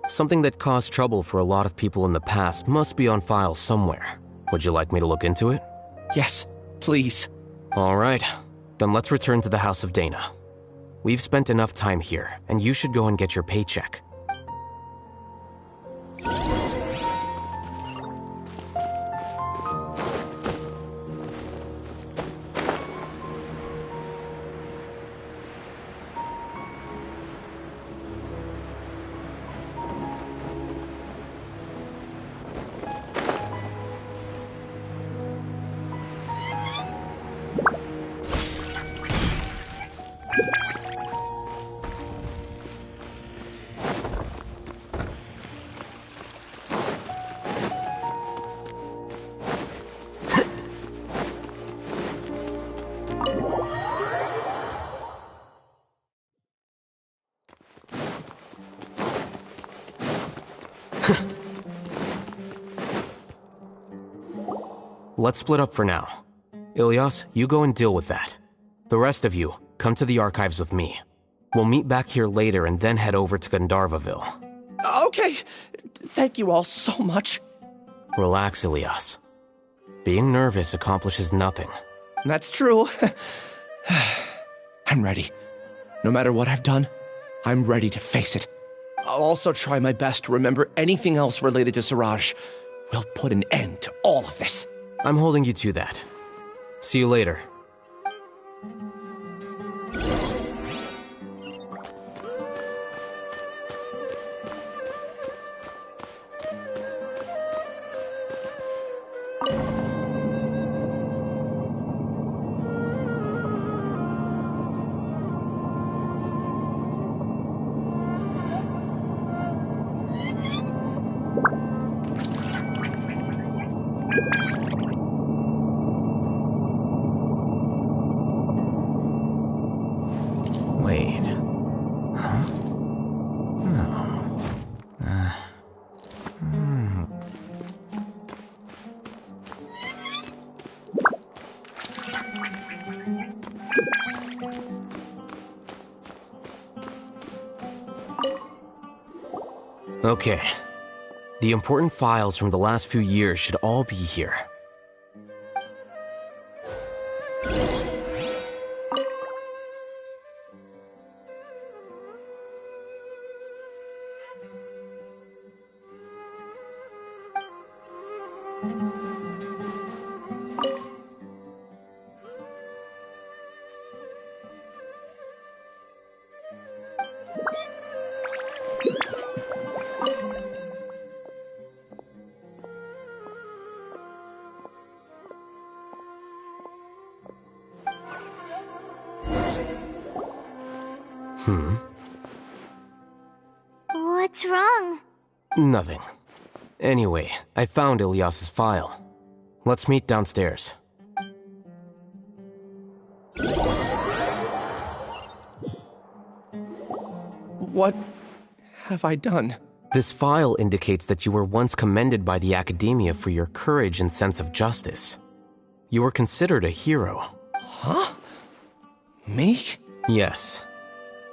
Something that caused trouble for a lot of people in the past must be on file somewhere. Would you like me to look into it? Yes, please. All right. Then let's return to the House of Dana. We've spent enough time here, and you should go and get your paycheck. Let's split up for now. Ilyas, you go and deal with that. The rest of you, come to the archives with me. We'll meet back here later and then head over to Gandharvaville. Okay. Thank you all so much. Relax, Ilyas. Being nervous accomplishes nothing. That's true. I'm ready. No matter what I've done, I'm ready to face it. I'll also try my best to remember anything else related to Siraj. We'll put an end to all of this. I'm holding you to that. See you later. Wait. Huh? No. Okay. The important files from the last few years should all be here. What's wrong? Nothing. Anyway, I found Ilyas's file. Let's meet downstairs. What have I done? This file indicates that you were once commended by the Academia for your courage and sense of justice. You were considered a hero. Huh? Me? Yes.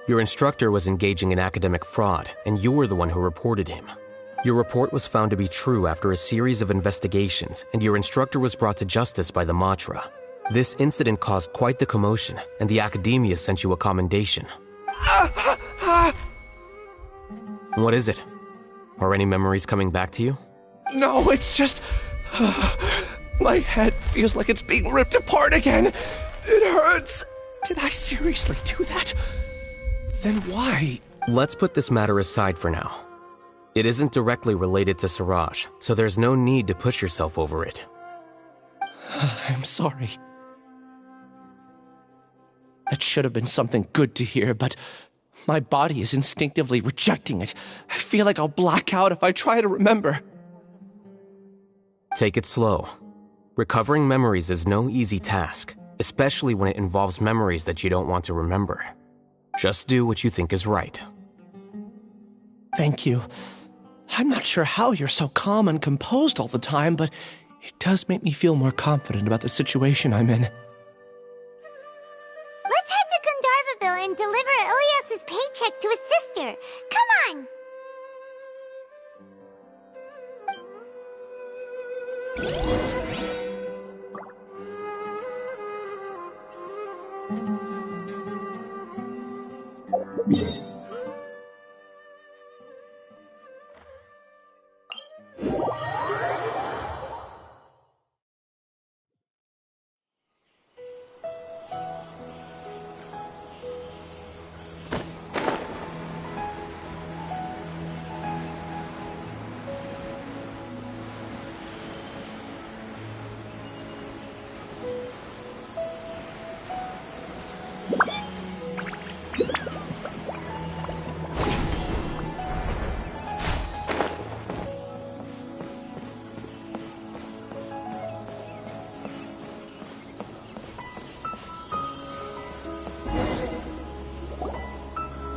Your instructor was engaging in academic fraud, and you were the one who reported him. Your report was found to be true after a series of investigations, and your instructor was brought to justice by the Matra. This incident caused quite the commotion, and the Academia sent you a commendation. What is it? Are any memories coming back to you? No, it's just... my head feels like it's being ripped apart again. It hurts. Did I seriously do that? Then why? Let's put this matter aside for now. It isn't directly related to Siraj, so there's no need to push yourself over it. I'm sorry. That should have been something good to hear, but my body is instinctively rejecting it. I feel like I'll black out if I try to remember. Take it slow. Recovering memories is no easy task, especially when it involves memories that you don't want to remember. Just do what you think is right. Thank you. I'm not sure how you're so calm and composed all the time, but it does make me feel more confident about the situation I'm in. Let's head to Gandharvaville and deliver Ilyas's paycheck to his sister. Come on!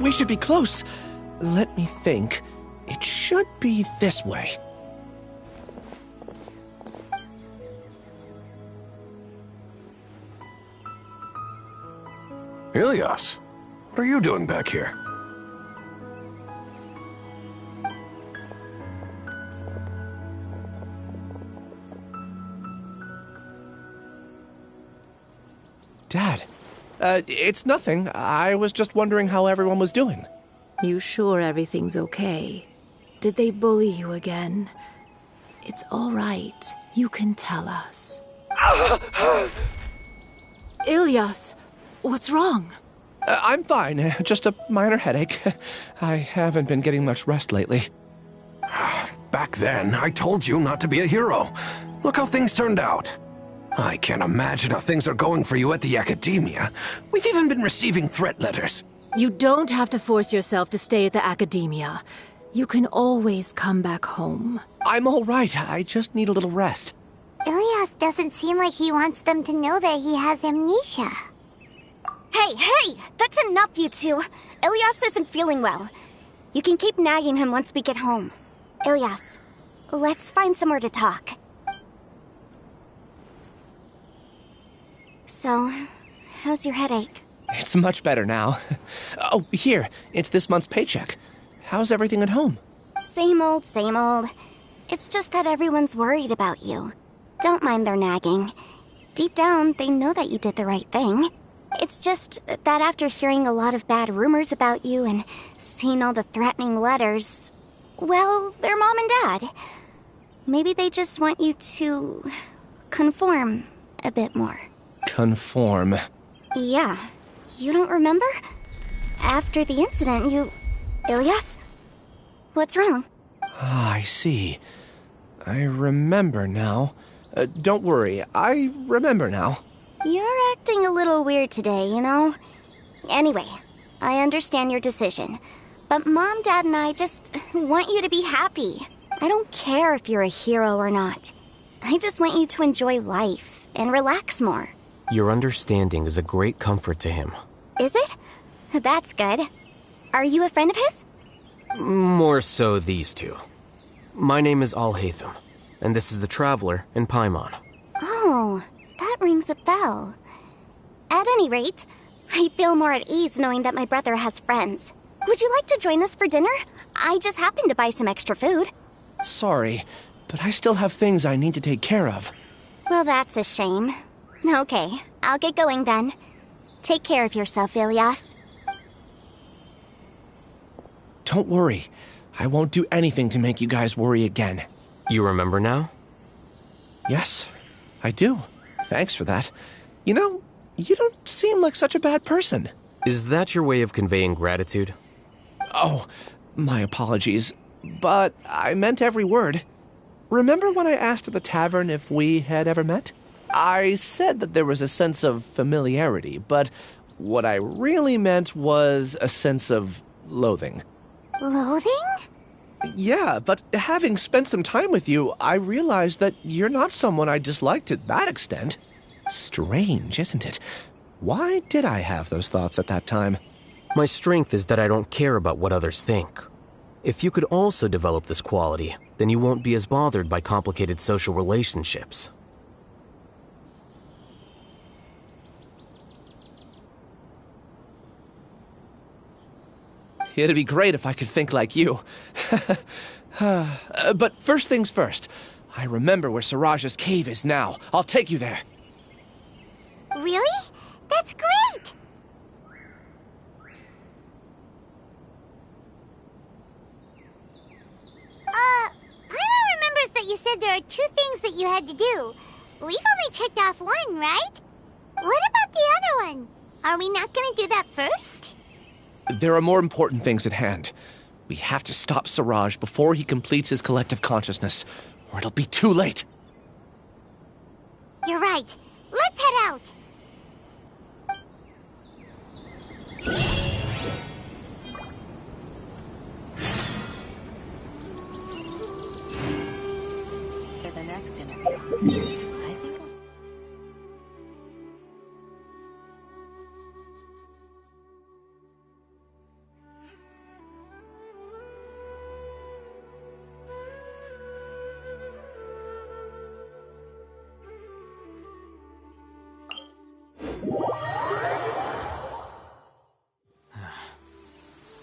We should be close. Let me think. It should be this way. Ilias, what are you doing back here? Dad, it's nothing. I was just wondering how everyone was doing. You sure everything's okay? Did they bully you again? It's all right. You can tell us. Ilias, what's wrong? I'm fine. Just a minor headache. I haven't been getting much rest lately. Back then, I told you not to be a hero. Look how things turned out. I can't imagine how things are going for you at the Academia. We've even been receiving threat letters. You don't have to force yourself to stay at the Academia. You can always come back home. I'm all right. I just need a little rest. Ilias doesn't seem like he wants them to know that he has amnesia. Hey! That's enough, you two. Ilias isn't feeling well. You can keep nagging him once we get home. Ilias, let's find somewhere to talk. So, how's your headache? It's much better now. Oh, here. It's this month's paycheck. How's everything at home? Same old, same old. It's just that everyone's worried about you. Don't mind their nagging. Deep down, they know that you did the right thing. It's just that after hearing a lot of bad rumors about you and seeing all the threatening letters, well, they're mom and dad. Maybe they just want you to conform a bit more. Conform. Yeah. You don't remember? After the incident, you... Ilias? What's wrong? Ah, I see. I remember now. Don't worry, I remember now. You're acting a little weird today, you know? Anyway, I understand your decision. But Mom, Dad, and I just want you to be happy. I don't care if you're a hero or not. I just want you to enjoy life and relax more. Your understanding is a great comfort to him. Is it? That's good. Are you a friend of his? More so these two. My name is Al-Haytham, and this is the Traveler in Paimon. Oh, that rings a bell. At any rate, I feel more at ease knowing that my brother has friends. Would you like to join us for dinner? I just happened to buy some extra food. Sorry, but I still have things I need to take care of. Well, that's a shame. Okay, I'll get going then. Take care of yourself, Ilias. Don't worry. I won't do anything to make you guys worry again. You remember now? Yes, I do. Thanks for that. You know, you don't seem like such a bad person. Is that your way of conveying gratitude? Oh, my apologies. But I meant every word. Remember when I asked at the tavern if we had ever met? I said that there was a sense of familiarity, but what I really meant was a sense of loathing. Loathing? Yeah, but having spent some time with you, I realized that you're not someone I dislike to that extent. Strange, isn't it? Why did I have those thoughts at that time? My strength is that I don't care about what others think. If you could also develop this quality, then you won't be as bothered by complicated social relationships. It'd be great if I could think like you. But first things first. I remember where Siraj's cave is now. I'll take you there. Really? That's great! Paimon remembers that you said there are 2 things that you had to do. We've only checked off 1, right? What about the other one? Are we not gonna do that first? There are more important things at hand. We have to stop Siraj before he completes his collective consciousness, or it'll be too late. You're right. Let's head out. For the next interview.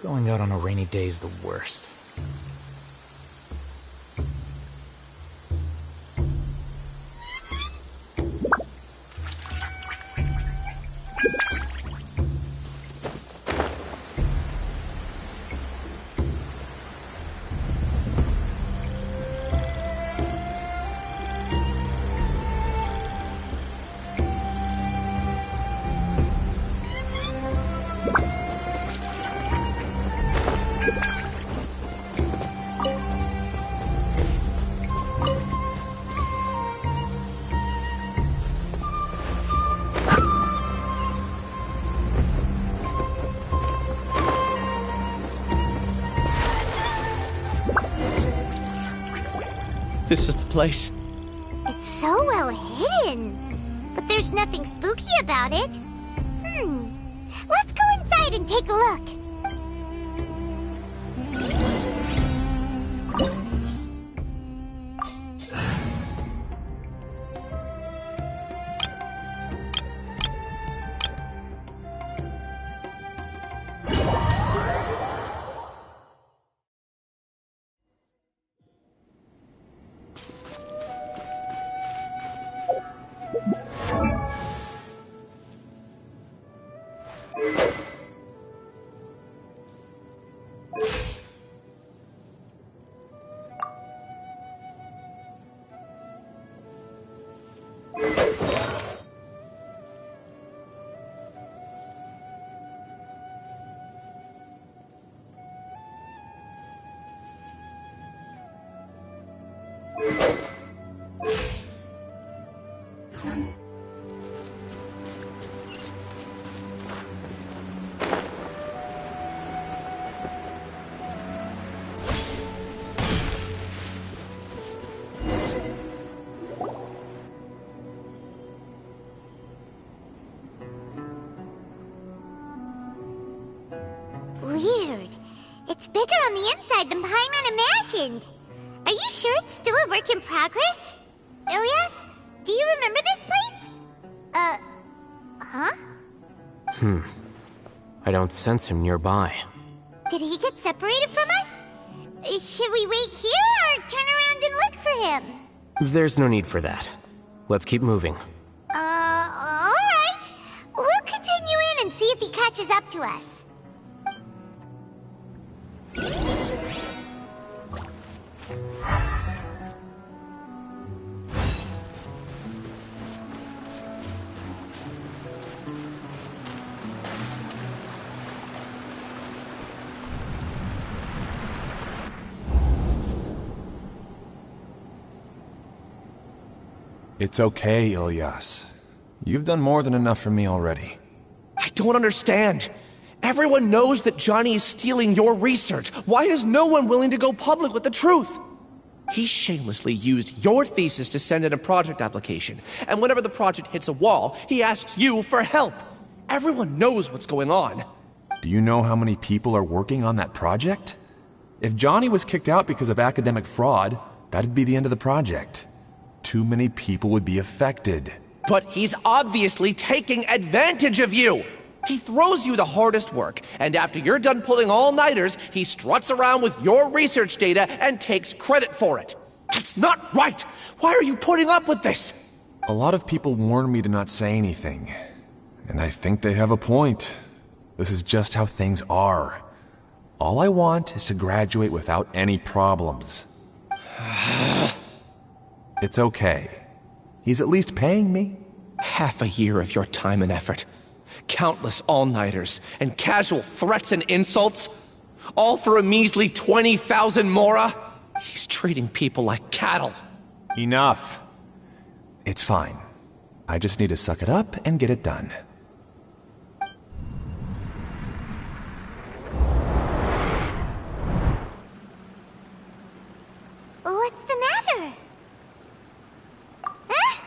Going out on a rainy day is the worst. This is the place. It's so well hidden. But there's nothing spooky about it. Let's go inside and take a look. Weird. It's bigger on the inside than Paimon imagined. Are you sure it's still a work in progress? Ilyas, do you remember this place? Huh? I don't sense him nearby. Did he get separated from us? Should we wait here or turn around and look for him? There's no need for that. Let's keep moving. Alright. We'll continue in and see if he catches up to us. It's okay, Ilyas. You've done more than enough for me already. I don't understand. Everyone knows that Johnny is stealing your research. Why is no one willing to go public with the truth? He shamelessly used your thesis to send in a project application, and whenever the project hits a wall, he asks you for help. Everyone knows what's going on. Do you know how many people are working on that project? If Johnny was kicked out because of academic fraud, that'd be the end of the project. Too many people would be affected. But he's obviously taking advantage of you! He throws you the hardest work, and after you're done pulling all-nighters, he struts around with your research data and takes credit for it. That's not right! Why are you putting up with this? A lot of people warn me to not say anything. And I think they have a point. This is just how things are. All I want is to graduate without any problems. It's okay. He's at least paying me. Half a year of your time and effort. Countless all-nighters, and casual threats and insults. All for a measly 20,000 mora? He's treating people like cattle. Enough. It's fine. I just need to suck it up and get it done. What's the matter? Huh?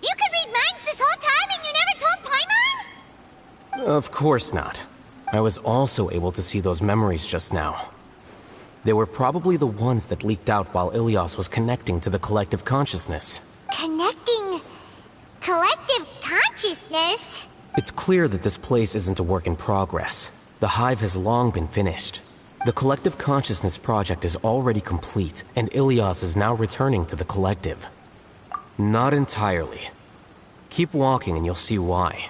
You could read minds this whole time and you never told Paimon? Of course not. I was also able to see those memories just now. They were probably the ones that leaked out while Ilyas was connecting to the collective consciousness. Connecting collective consciousness? It's clear that this place isn't a work in progress. The hive has long been finished. The Collective Consciousness project is already complete, and Ilias is now returning to the Collective. Not entirely. Keep walking and you'll see why.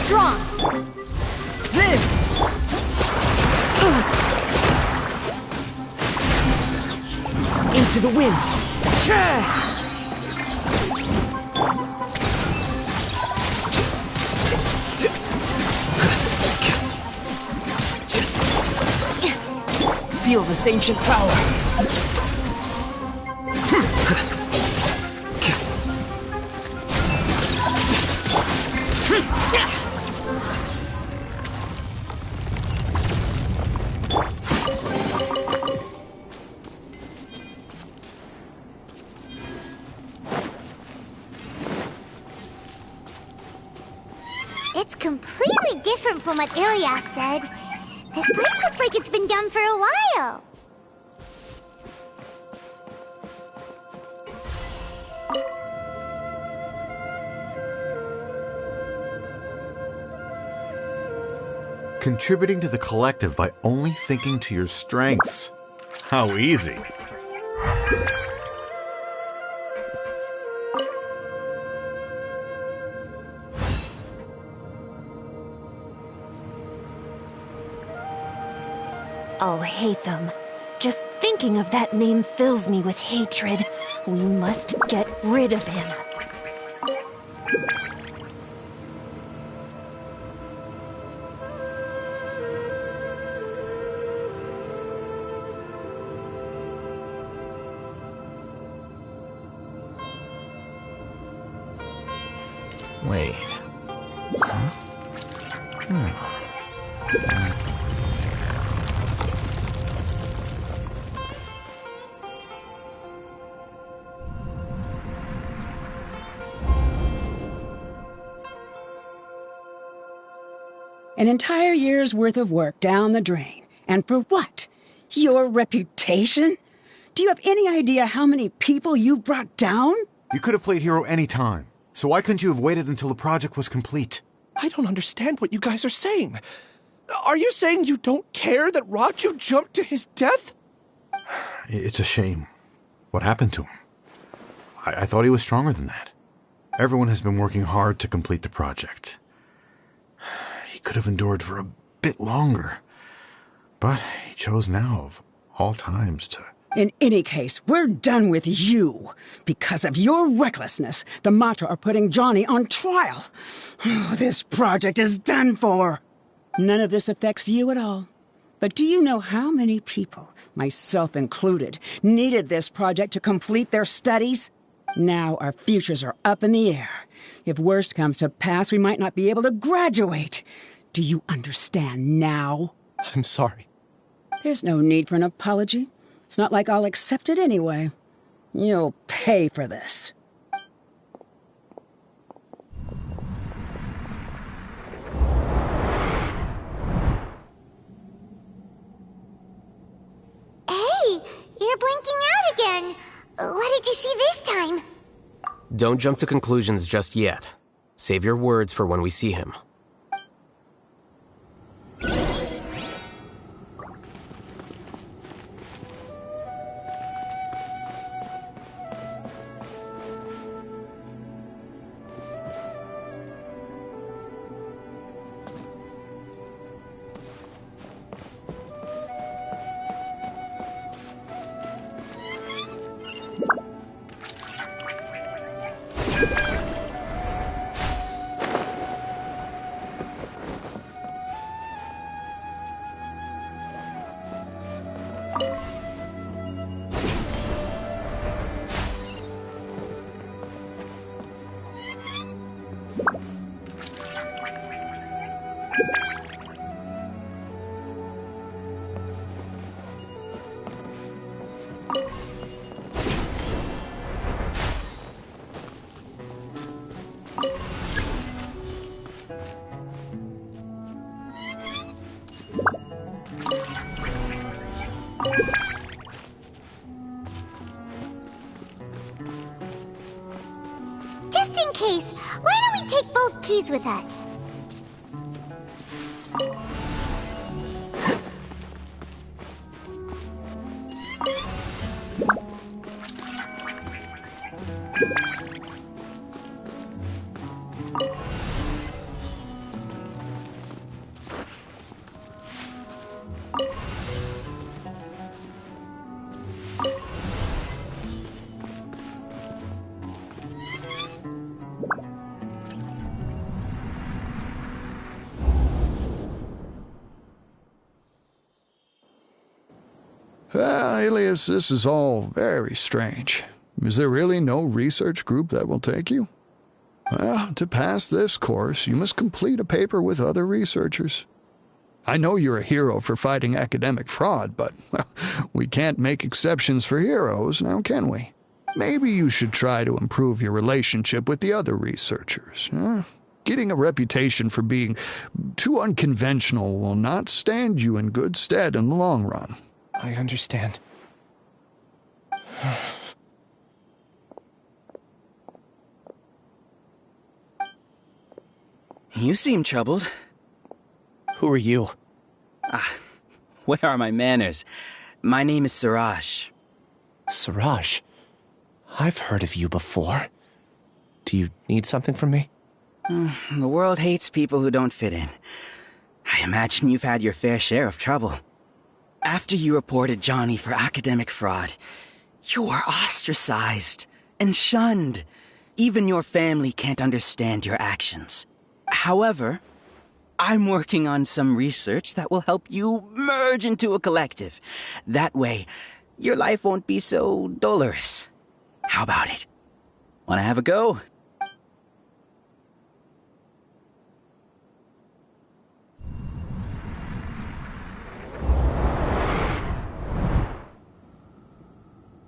Strong. Into the wind. Feel this ancient power. It's completely different from what Ilias said. This place looks like it's been done for a while. Contributing to the collective by only thinking to your strengths. How easy. Al-Haytham. Just thinking of that name fills me with hatred. We must get rid of him. Wait. Huh? An entire year's worth of work down the drain. And for what? Your reputation? Do you have any idea how many people you've brought down? You could have played hero any time. So why couldn't you have waited until the project was complete? I don't understand what you guys are saying. Are you saying you don't care that Raju jumped to his death? It's a shame. What happened to him? I thought he was stronger than that. Everyone has been working hard to complete the project. He could have endured for a bit longer. But he chose now, of all times, to... In any case, we're done with you. Because of your recklessness, the Matra are putting Johnny on trial. This project is done for. None of this affects you at all. But do you know how many people, myself included, needed this project to complete their studies? Now our futures are up in the air. If worst comes to pass, we might not be able to graduate. Do you understand now? I'm sorry. There's no need for an apology. It's not like I'll accept it anyway. You'll pay for this. Hey, you're blinking out again. What did you see this time? Don't jump to conclusions just yet. Save your words for when we see him. Just in case, why don't we take both keys with us? Alias, this is all very strange. Is there really no research group that will take you? Well, to pass this course, you must complete a paper with other researchers. I know you're a hero for fighting academic fraud, but well, we can't make exceptions for heroes, now can we? Maybe you should try to improve your relationship with the other researchers. Getting a reputation for being too unconventional will not stand you in good stead in the long run. I understand. You seem troubled. Who are you? Where are my manners? My name is Siraj. Siraj? I've heard of you before. Do you need something from me? The world hates people who don't fit in. I imagine you've had your fair share of trouble. After you reported Johnny for academic fraud, you were ostracized and shunned. Even your family can't understand your actions. However, I'm working on some research that will help you merge into a collective. That way, your life won't be so dolorous. How about it? Wanna have a go?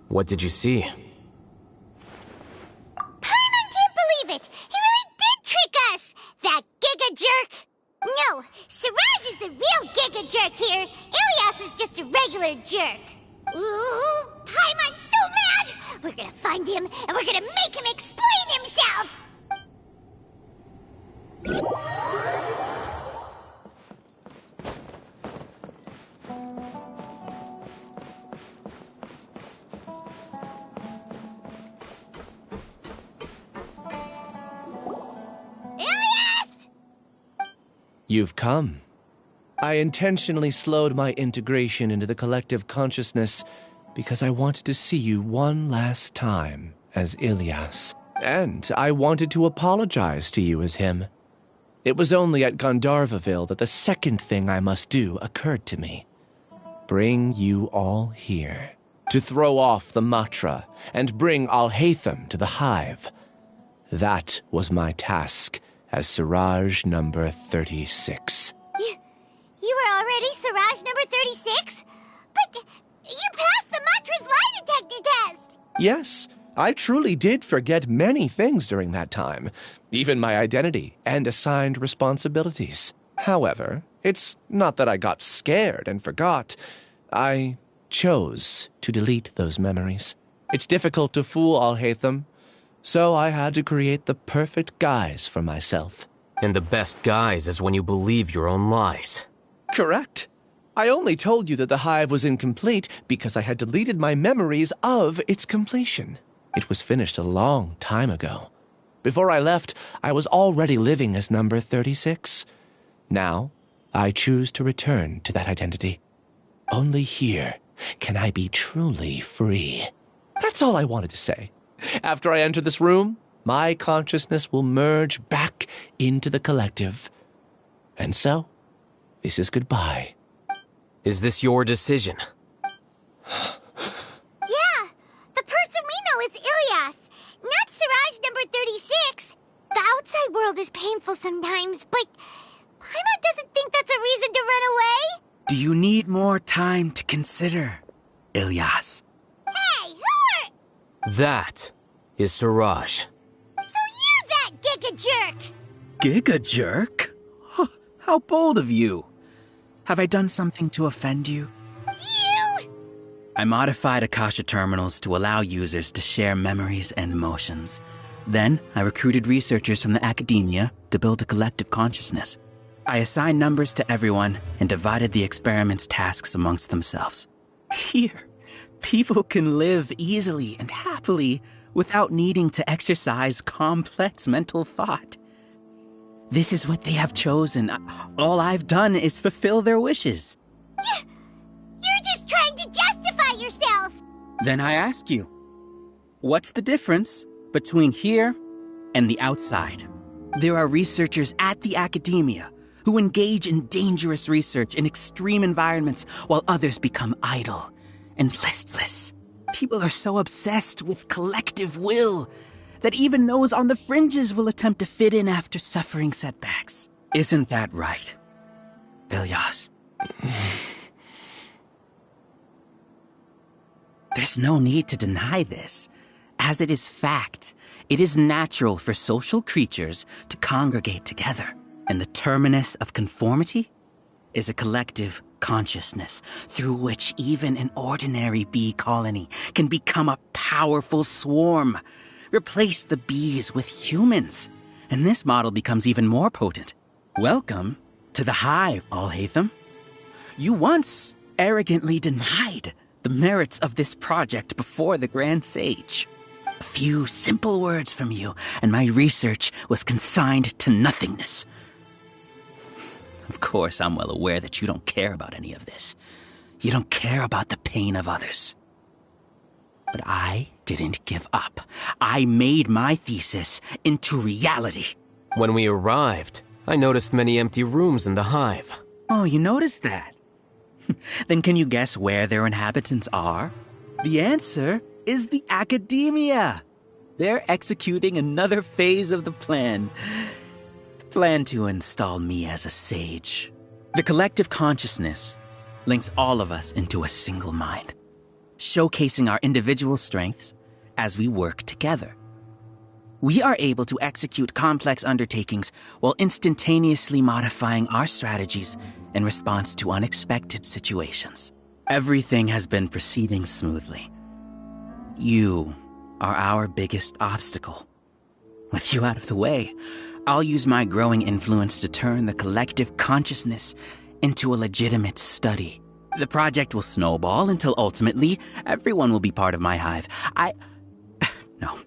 What did you see? Paimon can't believe it! He really did trick us! That Giga Jerk! No, Siraj is the real Giga Jerk here. Ilias is just a regular jerk. Ooh, Paimon's so mad! We're gonna find him, and we're gonna make him explain himself! You've come. I intentionally slowed my integration into the collective consciousness because I wanted to see you one last time as Ilias. And I wanted to apologize to you as him. It was only at Gandharvaville that the second thing I must do occurred to me. Bring you all here to throw off the Matra and bring Alhaitham to the Hive. That was my task as Siraj number 36. You were already Siraj number 36? But you passed the Matra's lie detector test! Yes, I truly did forget many things during that time, even my identity and assigned responsibilities. However, it's not that I got scared and forgot. I chose to delete those memories. It's difficult to fool Alhaitham, so I had to create the perfect guise for myself. And the best guise is when you believe your own lies. Correct. I only told you that the hive was incomplete because I had deleted my memories of its completion. It was finished a long time ago. Before I left, I was already living as number 36. Now, I choose to return to that identity. Only here can I be truly free. That's all I wanted to say. After I enter this room, my consciousness will merge back into the collective. And so, this is goodbye. Is this your decision? Yeah, the person we know is Ilyas, not Siraj number 36. The outside world is painful sometimes, but Paimon doesn't think that's a reason to run away. Do you need more time to consider, Ilyas? Hey, who are... That is Siraj. So you're that Giga Jerk! Giga Jerk? Huh, how bold of you. Have I done something to offend you? You! I modified Akasha terminals to allow users to share memories and emotions. Then, I recruited researchers from the academia to build a collective consciousness. I assigned numbers to everyone and divided the experiment's tasks amongst themselves. Here, people can live easily and happily without needing to exercise complex mental thought. This is what they have chosen. All I've done is fulfill their wishes. You're just trying to justify yourself! Then I ask you, what's the difference between here and the outside? There are researchers at the academia who engage in dangerous research in extreme environments while others become idle and listless. People are so obsessed with collective will that even those on the fringes will attempt to fit in after suffering setbacks. Isn't that right, Ilyas? There's no need to deny this, as it is fact. It is natural for social creatures to congregate together, and the terminus of conformity is a collective consciousness through which even an ordinary bee colony can become a powerful swarm. Replace the bees with humans, and this model becomes even more potent. Welcome to the hive, Alhaitham. You once arrogantly denied the merits of this project before the Grand Sage. A few simple words from you, and my research was consigned to nothingness. Of course, I'm well aware that you don't care about any of this. You don't care about the pain of others. But I didn't give up. I made my thesis into reality. When we arrived, I noticed many empty rooms in the hive. Oh, you noticed that? Then can you guess where their inhabitants are? The answer is the academia. They're executing another phase of the plan. The plan to install me as a sage. The collective consciousness links all of us into a single mind, showcasing our individual strengths as we work together. We are able to execute complex undertakings while instantaneously modifying our strategies in response to unexpected situations. Everything has been proceeding smoothly. You are our biggest obstacle. With you out of the way, I'll use my growing influence to turn the collective consciousness into a legitimate study. The project will snowball until ultimately everyone will be part of my hive. No.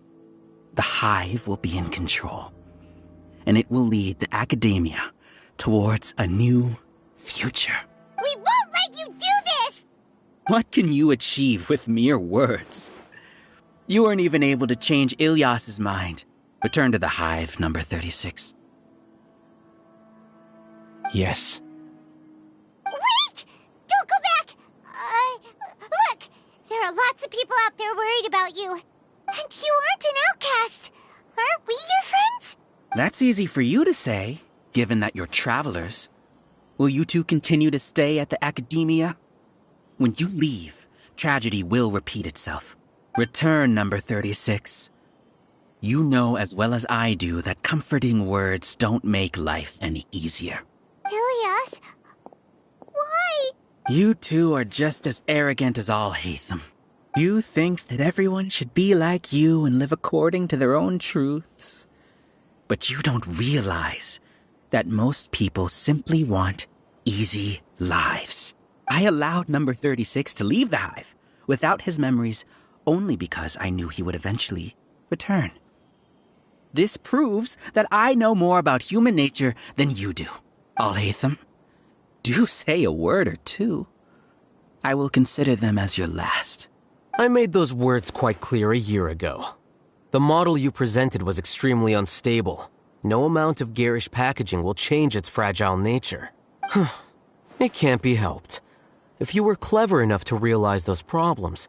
The hive will be in control, and it will lead the academia towards a new future. We won't let you do this! What can you achieve with mere words? You weren't even able to change Ilyas's mind. Return to the hive, number 36. Yes. Wait! Don't go back! Look! There are lots of people out there worried about you. And you aren't an outcast. Aren't we your friends? That's easy for you to say, given that you're travelers. Will you two continue to stay at the academia? When you leave, tragedy will repeat itself. Return, number 36. You know as well as I do that comforting words don't make life any easier. Ilyas, why? You two are just as arrogant as Alhaitham. You think that everyone should be like you and live according to their own truths. But you don't realize that most people simply want easy lives. I allowed number 36 to leave the hive without his memories only because I knew he would eventually return. This proves that I know more about human nature than you do. Alhaitham, do say a word or two. I will consider them as your last. I made those words quite clear a year ago. The model you presented was extremely unstable. No amount of garish packaging will change its fragile nature. It can't be helped. if you were clever enough to realize those problems,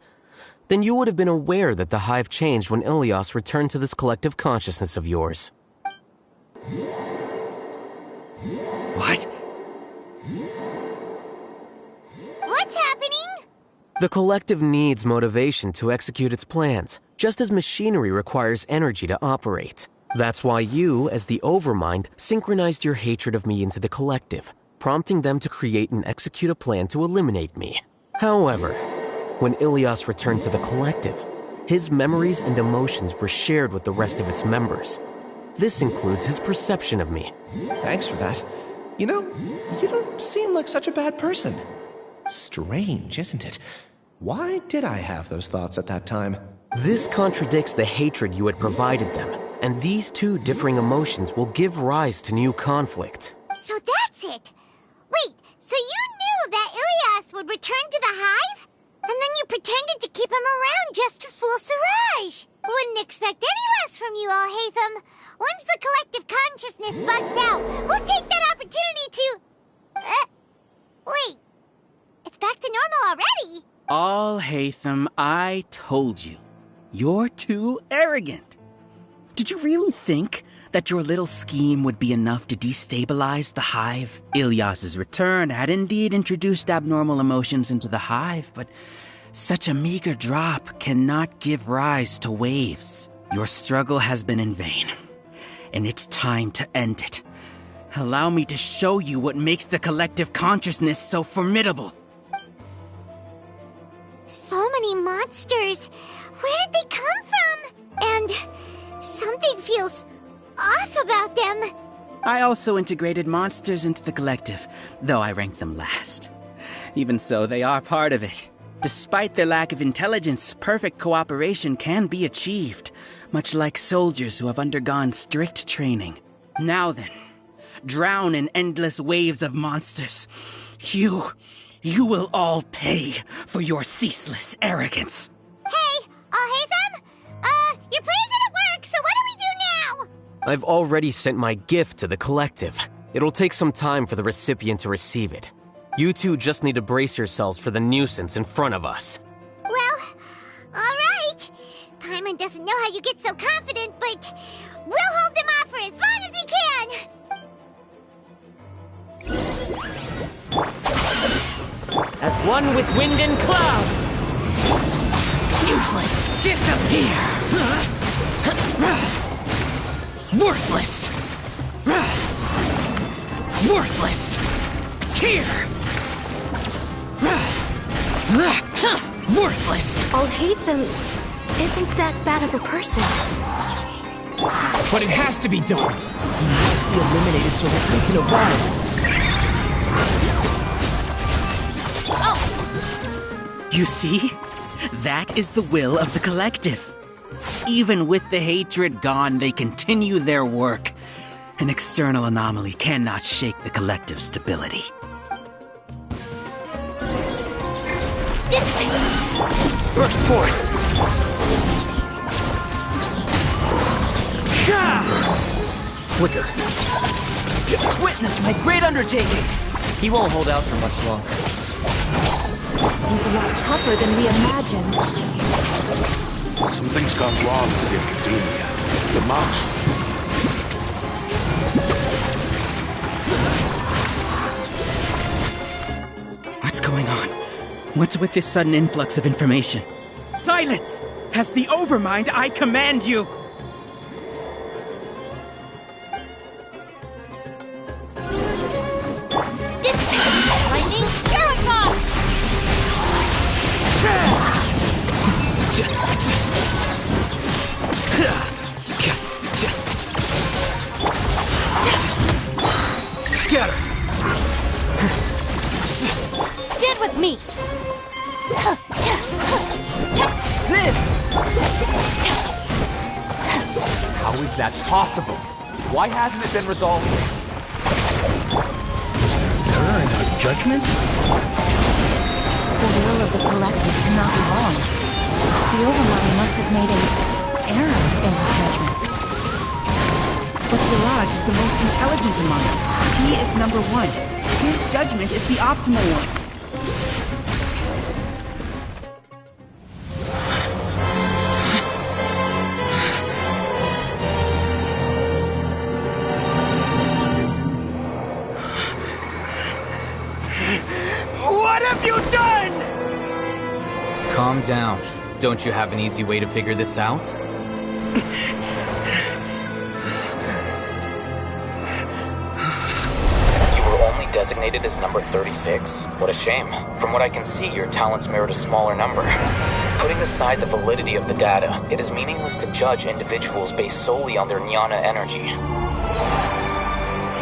then you would have been aware that the Hive changed when Ilias returned to this collective consciousness of yours. What? What's happening? The collective needs motivation to execute its plans, just as machinery requires energy to operate. That's why you, as the Overmind, synchronized your hatred of me into the collective, prompting them to create and execute a plan to eliminate me. However, when Ilias returned to the collective, his memories and emotions were shared with the rest of its members. This includes his perception of me. Thanks for that. You know, you don't seem like such a bad person. Strange, isn't it? Why did I have those thoughts at that time? This contradicts the hatred you had provided them, and these two differing emotions will give rise to new conflict. So that's it. Wait, so you knew that Ilias would return to the Hive? And then you pretended to keep him around just to fool Siraj. Wouldn't expect any less from you, Alhaitham. Once the collective consciousness bugs out, we'll take that opportunity to... wait. It's back to normal already. Alhaitham, I told you. You're too arrogant. Did you really think that your little scheme would be enough to destabilize the Hive? Ilias's return had indeed introduced abnormal emotions into the Hive, but such a meager drop cannot give rise to waves. Your struggle has been in vain, and it's time to end it. Allow me to show you what makes the collective consciousness so formidable. So many monsters. Where did they come from? And something feels off about them. I also integrated monsters into the collective, though I ranked them last. Even so, they are part of it. Despite their lack of intelligence, perfect cooperation can be achieved, much like soldiers who have undergone strict training. Now then, drown in endless waves of monsters. You will all pay for your ceaseless arrogance. Hey, Alhaitham? Your plan didn't work, so what do we do now? I've already sent my gift to the collective. It'll take some time for the recipient to receive it. You two just need to brace yourselves for the nuisance in front of us. Well, alright. Paimon doesn't know how you get so confident, but we'll hold them off for as long as we can. As one with wind and cloud! Useless! Disappear! Worthless! Worthless! Here! Worthless! Alhaitham isn't that bad of a person. But it has to be done. He must be eliminated so that we can evolve. You see? That is the will of the collective. Even with the hatred gone, they continue their work. An external anomaly cannot shake the collective stability. This way! Burst forth! Flicker. Witness my great undertaking! He won't hold out for much longer. He's a lot tougher than we imagined. Something's gone wrong with the Academia. The mouse. What's going on? What's with this sudden influx of information? Silence! As the Overmind, I command you! Lightning Spherical! Scatter! Stand with me! How is that possible? Why hasn't it been resolved yet? Error in our judgment? The will of the collective cannot be wrong. The Overmind must have made an error in his judgment. But Siraj is the most intelligent among us. He is number one. His judgment is the optimal one. Calm down. Don't you have an easy way to figure this out? You were only designated as number 36? What a shame. From what I can see, your talents merit a smaller number. Putting aside the validity of the data, it is meaningless to judge individuals based solely on their jnana energy.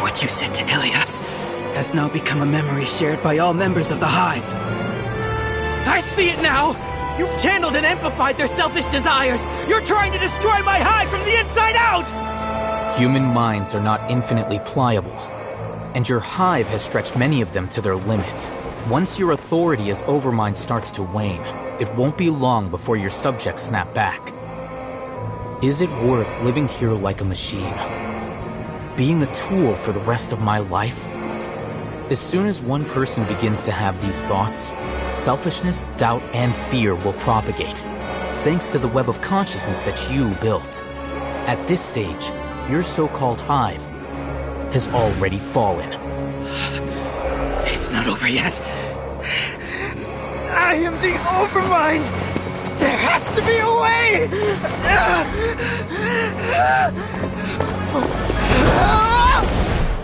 What you said to Ilias has now become a memory shared by all members of the Hive. I see it now! You've channeled and amplified their selfish desires! You're trying to destroy my Hive from the inside out! Human minds are not infinitely pliable, and your Hive has stretched many of them to their limit. Once your authority as Overmind starts to wane, it won't be long before your subjects snap back. Is it worth living here like a machine? Being a tool for the rest of my life? As soon as one person begins to have these thoughts, selfishness, doubt, and fear will propagate, thanks to the web of consciousness that you built. At this stage, your so-called Hive has already fallen. It's not over yet. I am the Overmind! There has to be a way!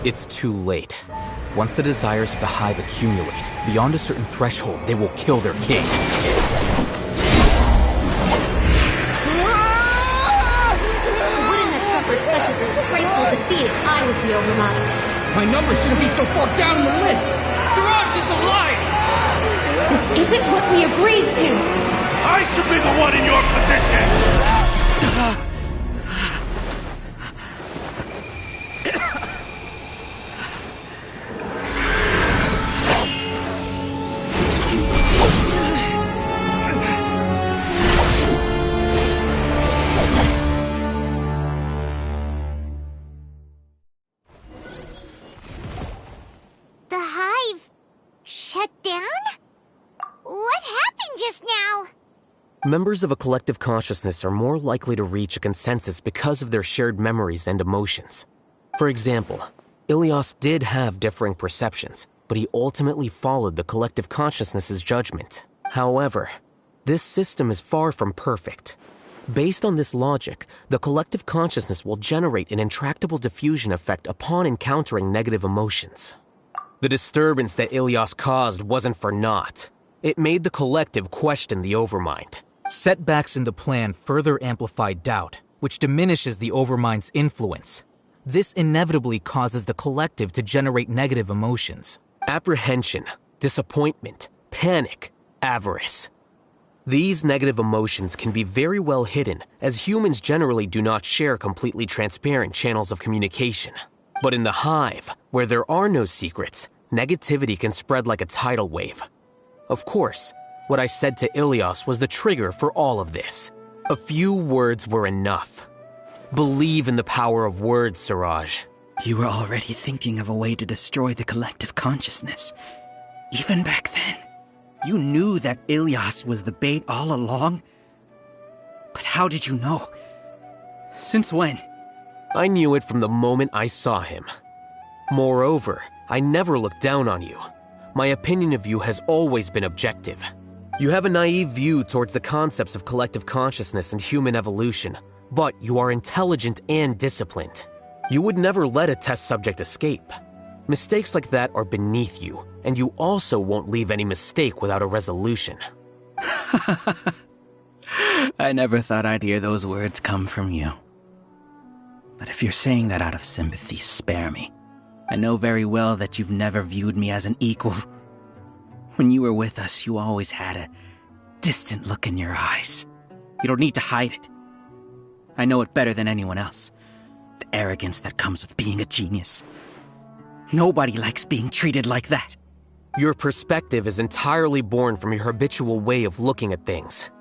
It's too late. Once the desires of the Hive accumulate, beyond a certain threshold, they will kill their king. I wouldn't have suffered such a disgraceful defeat if I was the Overmind. My number shouldn't be so far down in the list! Siraj is a liar! This isn't what we agreed to! I should be the one in your position! The Hive shut down? What happened just now? Members of a collective consciousness are more likely to reach a consensus because of their shared memories and emotions. For example, Ilias did have differing perceptions, but he ultimately followed the collective consciousness's judgment. However, this system is far from perfect. Based on this logic, the collective consciousness will generate an intractable diffusion effect upon encountering negative emotions. The disturbance that Ilias caused wasn't for naught. It made the collective question the Overmind. Setbacks in the plan further amplify doubt, which diminishes the Overmind's influence. This inevitably causes the collective to generate negative emotions. Apprehension, disappointment, panic, avarice. These negative emotions can be very well hidden, as humans generally do not share completely transparent channels of communication. But in the Hive, where there are no secrets, negativity can spread like a tidal wave. Of course, what I said to Ilias was the trigger for all of this. A few words were enough. Believe in the power of words, Siraj. You were already thinking of a way to destroy the collective consciousness. Even back then, you knew that Ilias was the bait all along? But how did you know? Since when? I knew it from the moment I saw him. Moreover, I never looked down on you. My opinion of you has always been objective. You have a naive view towards the concepts of collective consciousness and human evolution, but you are intelligent and disciplined. You would never let a test subject escape. Mistakes like that are beneath you, and you also won't leave any mistake without a resolution. I never thought I'd hear those words come from you. But if you're saying that out of sympathy, spare me. I know very well that you've never viewed me as an equal. When you were with us, you always had a distant look in your eyes. You don't need to hide it. I know it better than anyone else. The arrogance that comes with being a genius. Nobody likes being treated like that. Your perspective is entirely born from your habitual way of looking at things.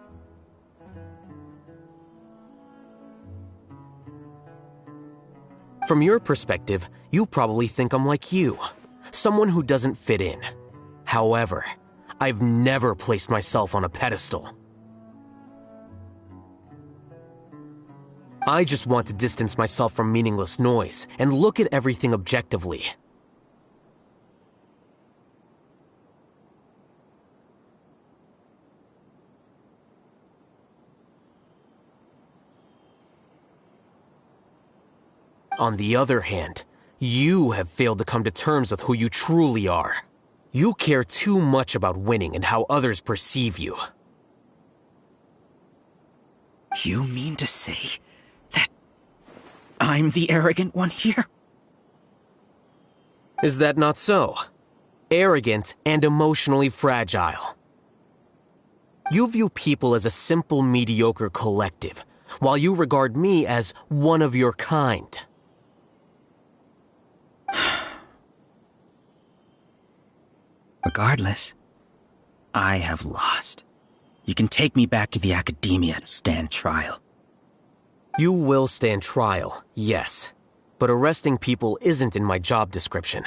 From your perspective, you probably think I'm like you, someone who doesn't fit in. However, I've never placed myself on a pedestal. I just want to distance myself from meaningless noise and look at everything objectively. On the other hand, you have failed to come to terms with who you truly are. You care too much about winning and how others perceive you. You mean to say that I'm the arrogant one here? Is that not so? Arrogant and emotionally fragile. You view people as a simple, mediocre collective, while you regard me as one of your kind. Regardless, I have lost. You can take me back to the academia to stand trial. You will stand trial, yes. But arresting people isn't in my job description.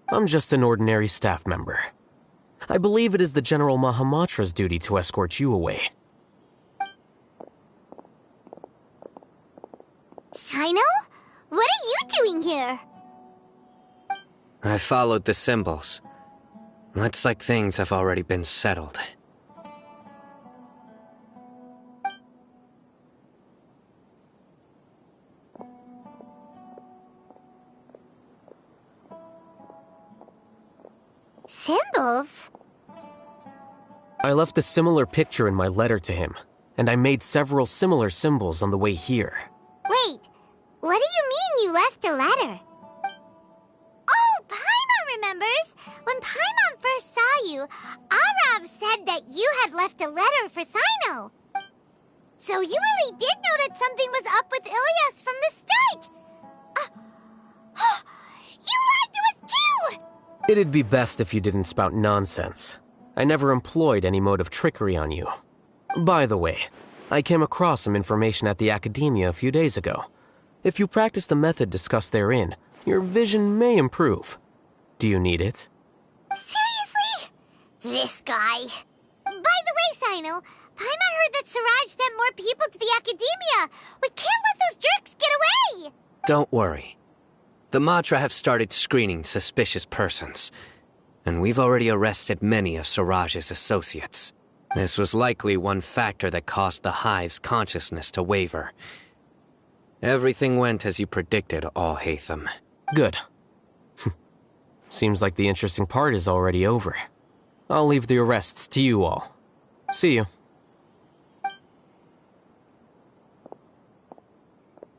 I'm just an ordinary staff member. I believe it is the General Mahamatra's duty to escort you away. Sino? What are you doing here? I followed the symbols. Looks like things have already been settled. Symbols? I left a similar picture in my letter to him, and I made several similar symbols on the way here. Wait, what do you mean you left a letter? Oh, Paimon remembers! When Paimon first saw you, Arav said that you had left a letter for Sino. So you really did know that something was up with Ilias from the start! You lied to us too! It'd be best if you didn't spout nonsense. I never employed any mode of trickery on you. By the way, I came across some information at the Academia a few days ago. If you practice the method discussed therein, your vision may improve. Do you need it? Seriously? This guy. By the way, Sino, Paimon heard that Siraj sent more people to the Academia. We can't let those jerks get away! Don't worry. The Matra have started screening suspicious persons, and we've already arrested many of Siraj's associates. This was likely one factor that caused the Hive's consciousness to waver. Everything went as you predicted, Al-Haytham. Good. Seems like the interesting part is already over. I'll leave the arrests to you all. See you.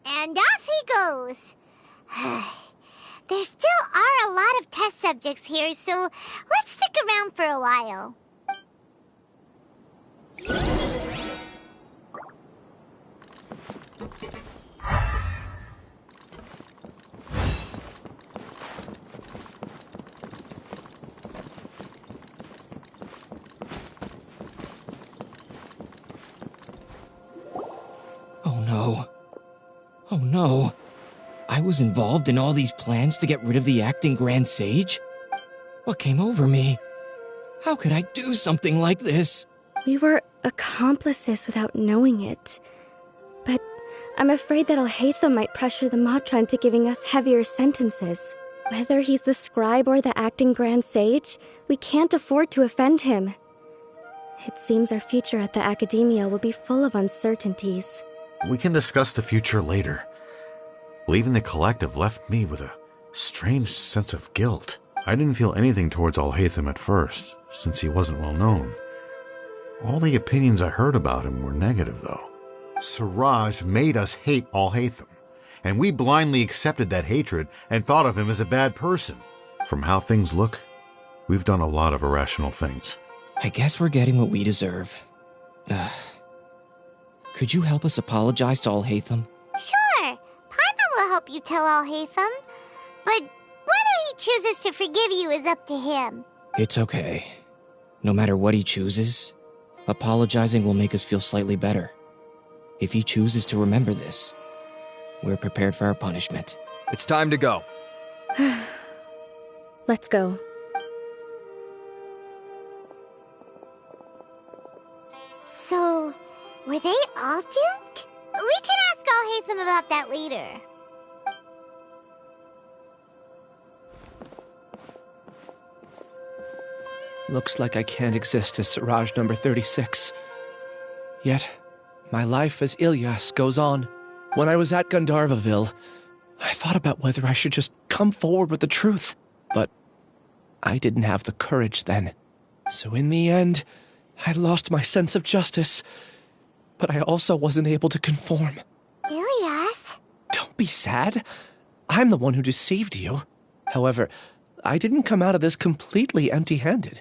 And off he goes. There still are a lot of test subjects here, so let's stick around for a while. Oh no. Oh no. I was involved in all these plans to get rid of the acting Grand Sage? What came over me? How could I do something like this? We were accomplices without knowing it. But I'm afraid that Al-Haytham might pressure the Matra into giving us heavier sentences. Whether he's the scribe or the acting Grand Sage, we can't afford to offend him. It seems our future at the Academia will be full of uncertainties. We can discuss the future later. Leaving the collective left me with a strange sense of guilt. I didn't feel anything towards Al-Haytham at first, since he wasn't well known. All the opinions I heard about him were negative, though. Siraj made us hate Al-Haytham, and we blindly accepted that hatred and thought of him as a bad person. From how things look, we've done a lot of irrational things. I guess we're getting what we deserve. Could you help us apologize to Al-Haytham? Sure. Paimon will help you tell Al-Haytham. But whether he chooses to forgive you is up to him. It's okay. No matter what he chooses, apologizing will make us feel slightly better. If he chooses to remember this, we're prepared for our punishment. It's time to go. Let's go. So, were they all duped? We can ask Al-Haytham about that later. Looks like I can't exist as Siraj number 36. Yet, my life as Ilyas goes on. When I was at Gandharvaville, I thought about whether I should just come forward with the truth, but I didn't have the courage then. So in the end, I lost my sense of justice, but I also wasn't able to conform. Ilias? Don't be sad. I'm the one who deceived you. However, I didn't come out of this completely empty-handed.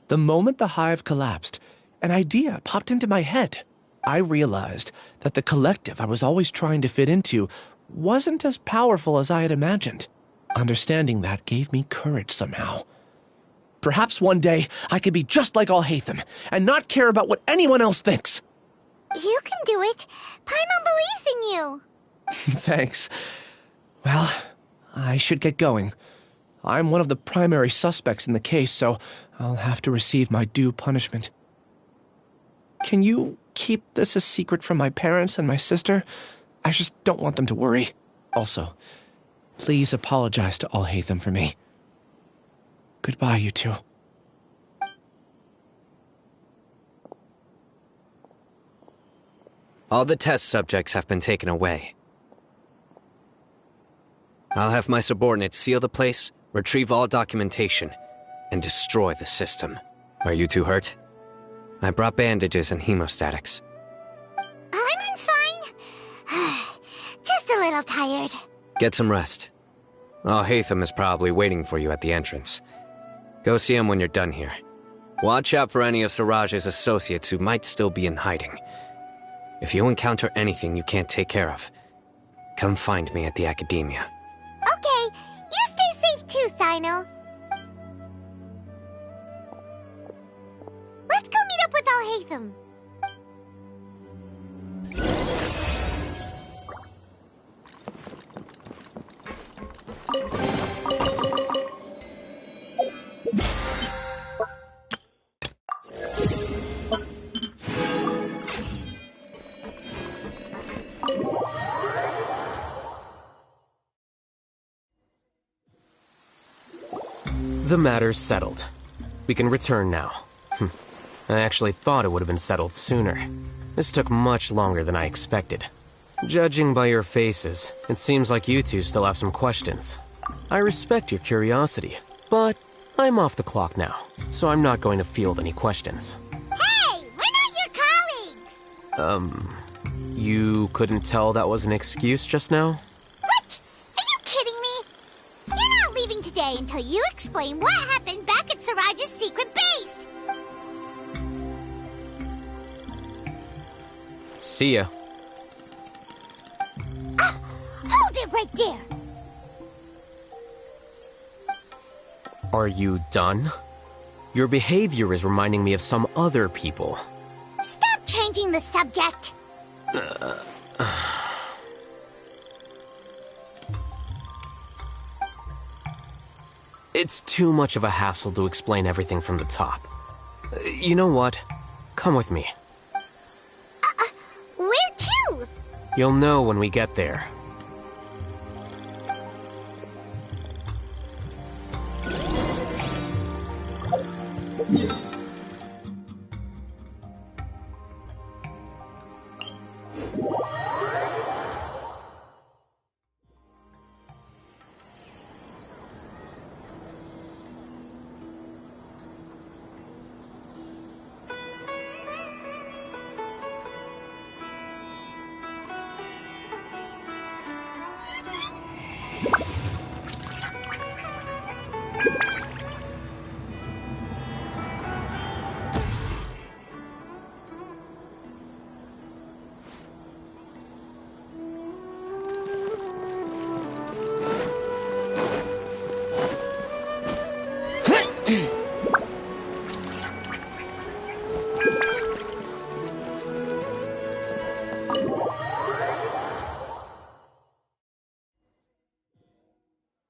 The moment the hive collapsed, an idea popped into my head. I realized that the collective I was always trying to fit into wasn't as powerful as I had imagined. Understanding that gave me courage somehow. Perhaps one day I could be just like Alhaitham and not care about what anyone else thinks. You can do it. Paimon believes in you. Thanks. Well, I should get going. I'm one of the primary suspects in the case, so I'll have to receive my due punishment. Can you keep this a secret from my parents and my sister? I just don't want them to worry. Also, please apologize to Alhaitham for me. Goodbye, you two. All the test subjects have been taken away. I'll have my subordinates seal the place, retrieve all documentation, and destroy the system. Are you two hurt? I brought bandages and hemostatics. Paimon's fine. Just a little tired. Get some rest. Alhaitham is probably waiting for you at the entrance. Go see him when you're done here. Watch out for any of Siraj's associates who might still be in hiding. If you encounter anything you can't take care of, come find me at the academia. Okay, you stay safe too, Sino. Let's go meet up with Alhaitham. The matter's settled. We can return now. I actually thought it would have been settled sooner. This took much longer than I expected. Judging by your faces, it seems like you two still have some questions. I respect your curiosity, but I'm off the clock now, so I'm not going to field any questions. Hey, we're not your colleagues! You couldn't tell that was an excuse just now? What? Are you kidding me? You're not leaving today until you explain what happened back at Siraj's secret base! See ya. Hold it right there! Are you done? Your behavior is reminding me of some other people. Stop changing the subject! It's too much of a hassle to explain everything from the top. You know what? Come with me. Where to? You'll know when we get there.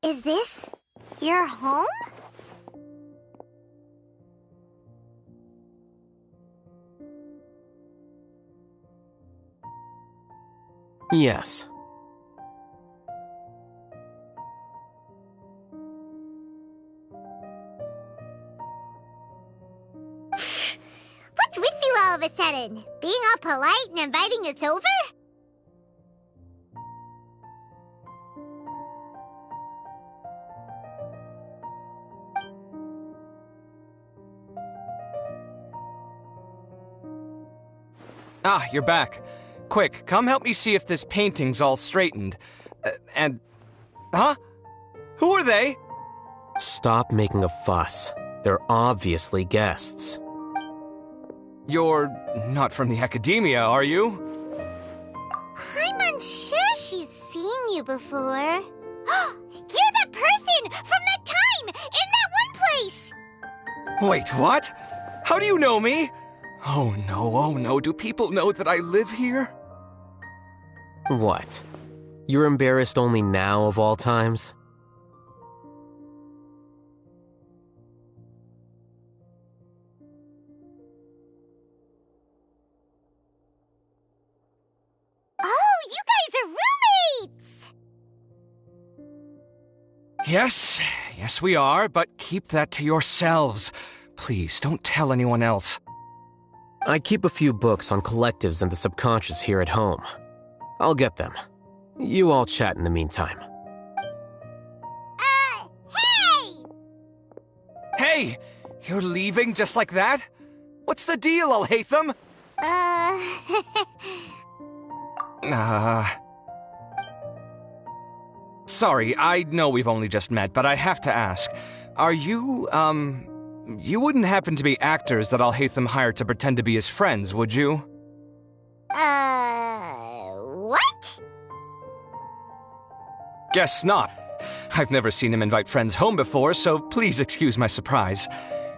Is this your home? Yes. What's with you all of a sudden? Being all polite and inviting us over? Ah, you're back. Quick, come help me see if this painting's all straightened. Huh? Who are they? Stop making a fuss. They're obviously guests. You're not from the academia, are you? I'm unsure she's seen you before. You're that person from that time in that one place! Wait, what? How do you know me? Oh no, do people know that I live here? What? You're embarrassed only now of all times? Oh, you guys are roommates! Yes we are, but keep that to yourselves. Please, don't tell anyone else. I keep a few books on collectives and the subconscious here at home. I'll get them. You all chat in the meantime. Hey! Hey! You're leaving just like that? What's the deal, Alhaitham? Sorry, I know we've only just met, but I have to ask. Are you, you wouldn't happen to be actors that Alhaitham hired to pretend to be his friends, would you? What? Guess not. I've never seen him invite friends home before, so please excuse my surprise.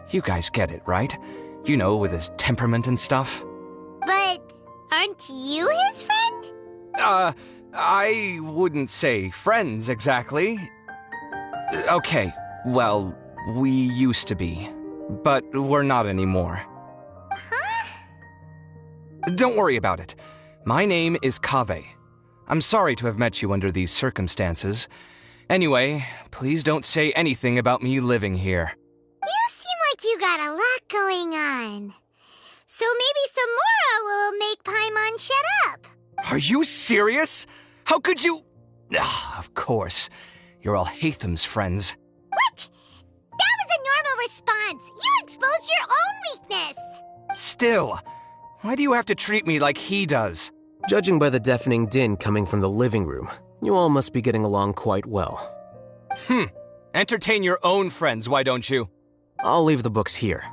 You guys get it, right? You know, with his temperament and stuff. But aren't you his friend? I wouldn't say friends exactly. Okay, well, we used to be, but we're not anymore. Huh? Don't worry about it. My name is Kaveh. I'm sorry to have met you under these circumstances. Anyway, please don't say anything about me living here. You seem like you got a lot going on. So maybe Samora will make Paimon shut up. Are you serious? How could you? Of course. You're Alhaitham's friends. What? That was a normal response. You exposed your own weakness. Still, why do you have to treat me like he does? Judging by the deafening din coming from the living room, you all must be getting along quite well. Entertain your own friends, why don't you? I'll leave the books here.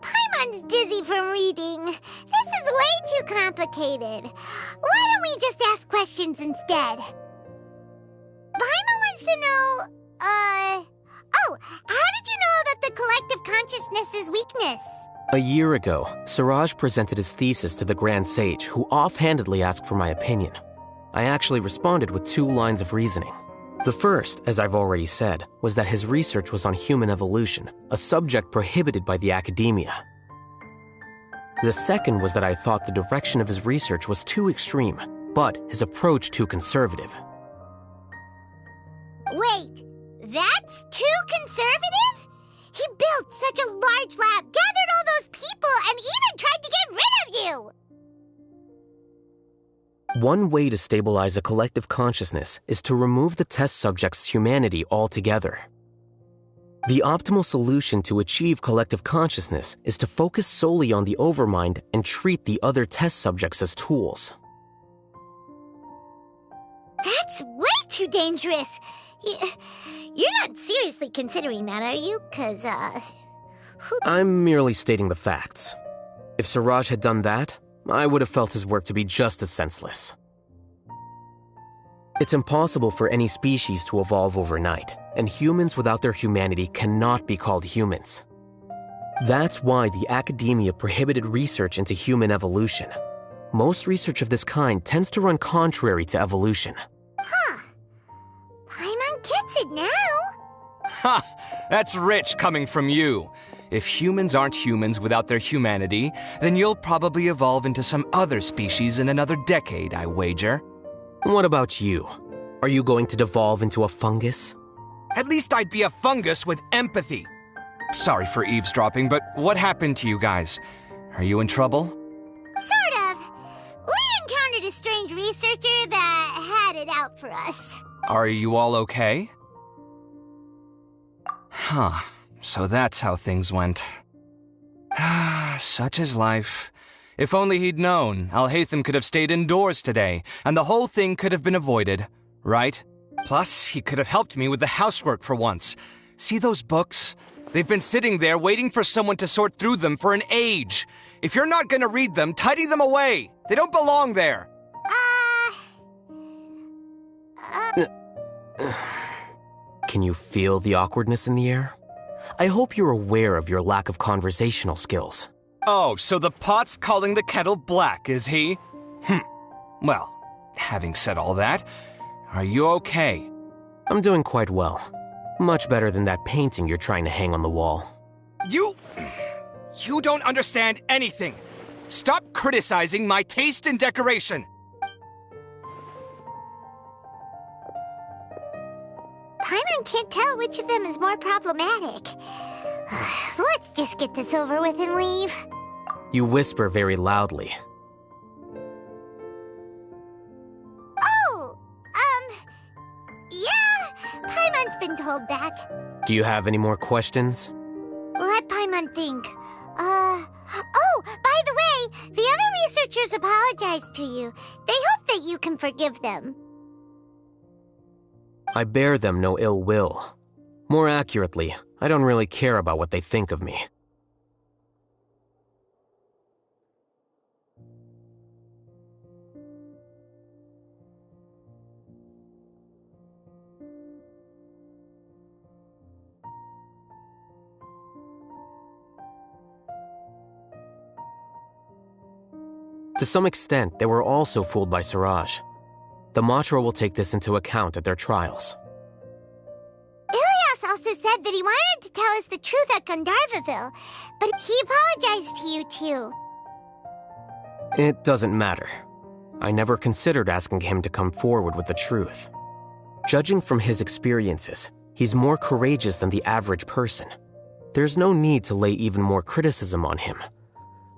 Paimon's dizzy from reading. This is way too complicated. Why don't we just ask questions instead? Paimon wants to know, oh, how did you know about the collective consciousness's weakness? A year ago, Siraj presented his thesis to the Grand Sage, who offhandedly asked for my opinion. I actually responded with 2 lines of reasoning. The first, as I've already said, was that his research was on human evolution, a subject prohibited by the academia. The second was that I thought the direction of his research was too extreme, but his approach too conservative. Wait, that's too conservative? He built such a large lab, gathered all those people, and even tried to get rid of you! One way to stabilize a collective consciousness is to remove the test subject's humanity altogether. The optimal solution to achieve collective consciousness is to focus solely on the overmind and treat the other test subjects as tools. That's way too dangerous! You're not seriously considering that, are you? 'Cause, I'm merely stating the facts. If Siraj had done that, I would have felt his work to be just as senseless. It's impossible for any species to evolve overnight, and humans without their humanity cannot be called humans. That's why the academia prohibited research into human evolution. Most research of this kind tends to run contrary to evolution. Huh. Paimon gets it now. Ha! That's rich coming from you. If humans aren't humans without their humanity, then you'll probably evolve into some other species in another decade, I wager. What about you? Are you going to devolve into a fungus? At least I'd be a fungus with empathy. Sorry for eavesdropping, but what happened to you guys? Are you in trouble? Sort of. We encountered a strange researcher that had it out for us. Are you all okay? Huh. So that's how things went. Such is life. If only he'd known, Alhaitham could have stayed indoors today, and the whole thing could have been avoided, right? Plus, he could have helped me with the housework for once. See those books? They've been sitting there waiting for someone to sort through them for an age. If you're not gonna read them, tidy them away. They don't belong there. Can you feel the awkwardness in the air? I hope you're aware of your lack of conversational skills. Oh, so the pot's calling the kettle black, is he? Well, having said all that, are you okay? I'm doing quite well. Much better than that painting you're trying to hang on the wall. You don't understand anything. Stop criticizing my taste in decoration. Paimon can't tell which of them is more problematic. Let's just get this over with and leave. You whisper very loudly. Oh, yeah, Paimon's been told that. Do you have any more questions? Let Paimon think. Oh, by the way, the other researchers apologized to you. They hope that you can forgive them. I bear them no ill will. More accurately, I don't really care about what they think of me. To some extent, they were also fooled by Siraj. The Matra will take this into account at their trials. Ilias also said that he wanted to tell us the truth at Gandharvaville, but he apologized to you too. It doesn't matter. I never considered asking him to come forward with the truth. Judging from his experiences, he's more courageous than the average person. There's no need to lay even more criticism on him.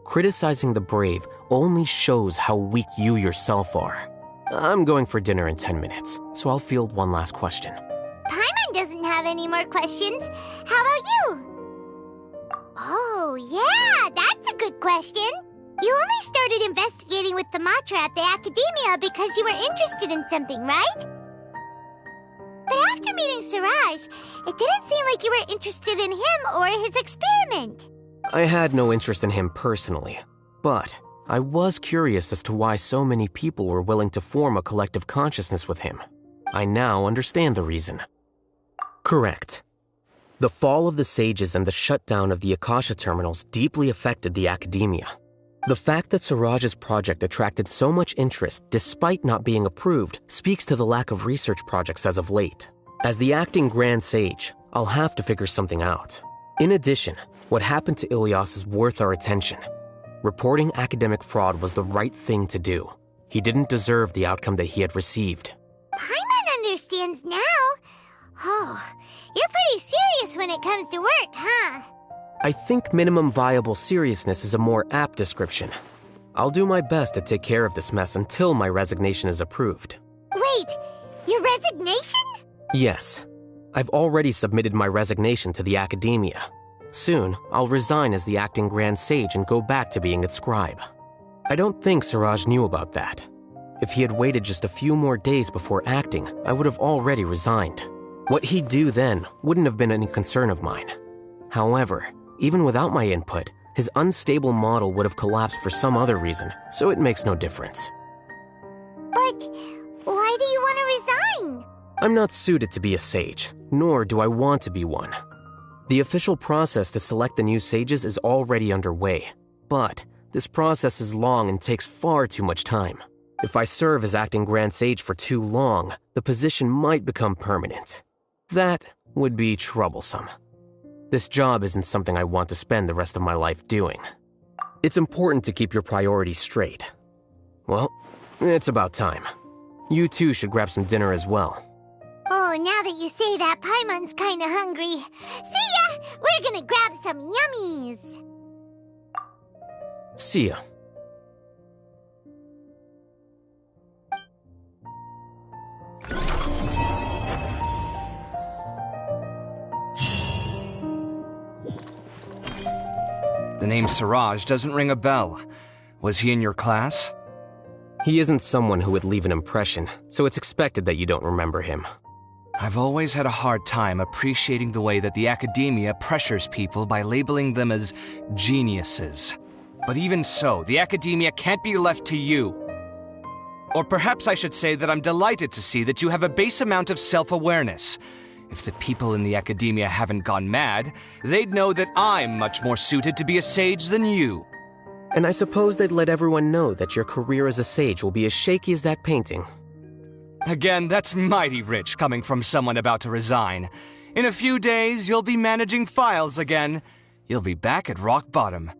Criticizing the brave only shows how weak you yourself are. I'm going for dinner in 10 minutes, so I'll field one last question. Paimon doesn't have any more questions. How about you? Oh, yeah, that's a good question. You only started investigating with the Matra at the Academia because you were interested in something, right? But after meeting Siraj, it didn't seem like you were interested in him or his experiment. I had no interest in him personally, but I was curious as to why so many people were willing to form a collective consciousness with him. I now understand the reason. Correct. The fall of the sages and the shutdown of the Akasha terminals deeply affected the Academia. The fact that Siraj's project attracted so much interest despite not being approved speaks to the lack of research projects as of late. As the acting Grand Sage, I'll have to figure something out. In addition, what happened to Ilias is worth our attention. Reporting academic fraud was the right thing to do. He didn't deserve the outcome that he had received. Paimon understands now. Oh, you're pretty serious when it comes to work, huh? I think minimum viable seriousness is a more apt description. I'll do my best to take care of this mess until my resignation is approved. Wait, your resignation? Yes. I've already submitted my resignation to the Academia. Soon, I'll resign as the acting Grand Sage and go back to being its scribe. I don't think Siraj knew about that. If he had waited just a few more days before acting, I would have already resigned. What he'd do then wouldn't have been any concern of mine. However, even without my input, his unstable model would have collapsed for some other reason, so it makes no difference. But why do you want to resign? I'm not suited to be a sage, nor do I want to be one. The official process to select the new sages is already underway, but this process is long and takes far too much time. If I serve as acting Grand Sage for too long, the position might become permanent. That would be troublesome. This job isn't something I want to spend the rest of my life doing. It's important to keep your priorities straight. Well, it's about time. You too should grab some dinner as well. Oh, now that you say that, Paimon's kinda hungry. See ya! We're gonna grab some yummies! See ya. The name Siraj doesn't ring a bell. Was he in your class? He isn't someone who would leave an impression, so it's expected that you don't remember him. I've always had a hard time appreciating the way that the academia pressures people by labeling them as geniuses. But even so, the academia can't be left to you. Or perhaps I should say that I'm delighted to see that you have a base amount of self-awareness. If the people in the academia haven't gone mad, they'd know that I'm much more suited to be a sage than you. And I suppose they'd let everyone know that your career as a sage will be as shaky as that painting. Again, that's mighty rich coming from someone about to resign. In a few days, you'll be managing files again. You'll be back at rock bottom.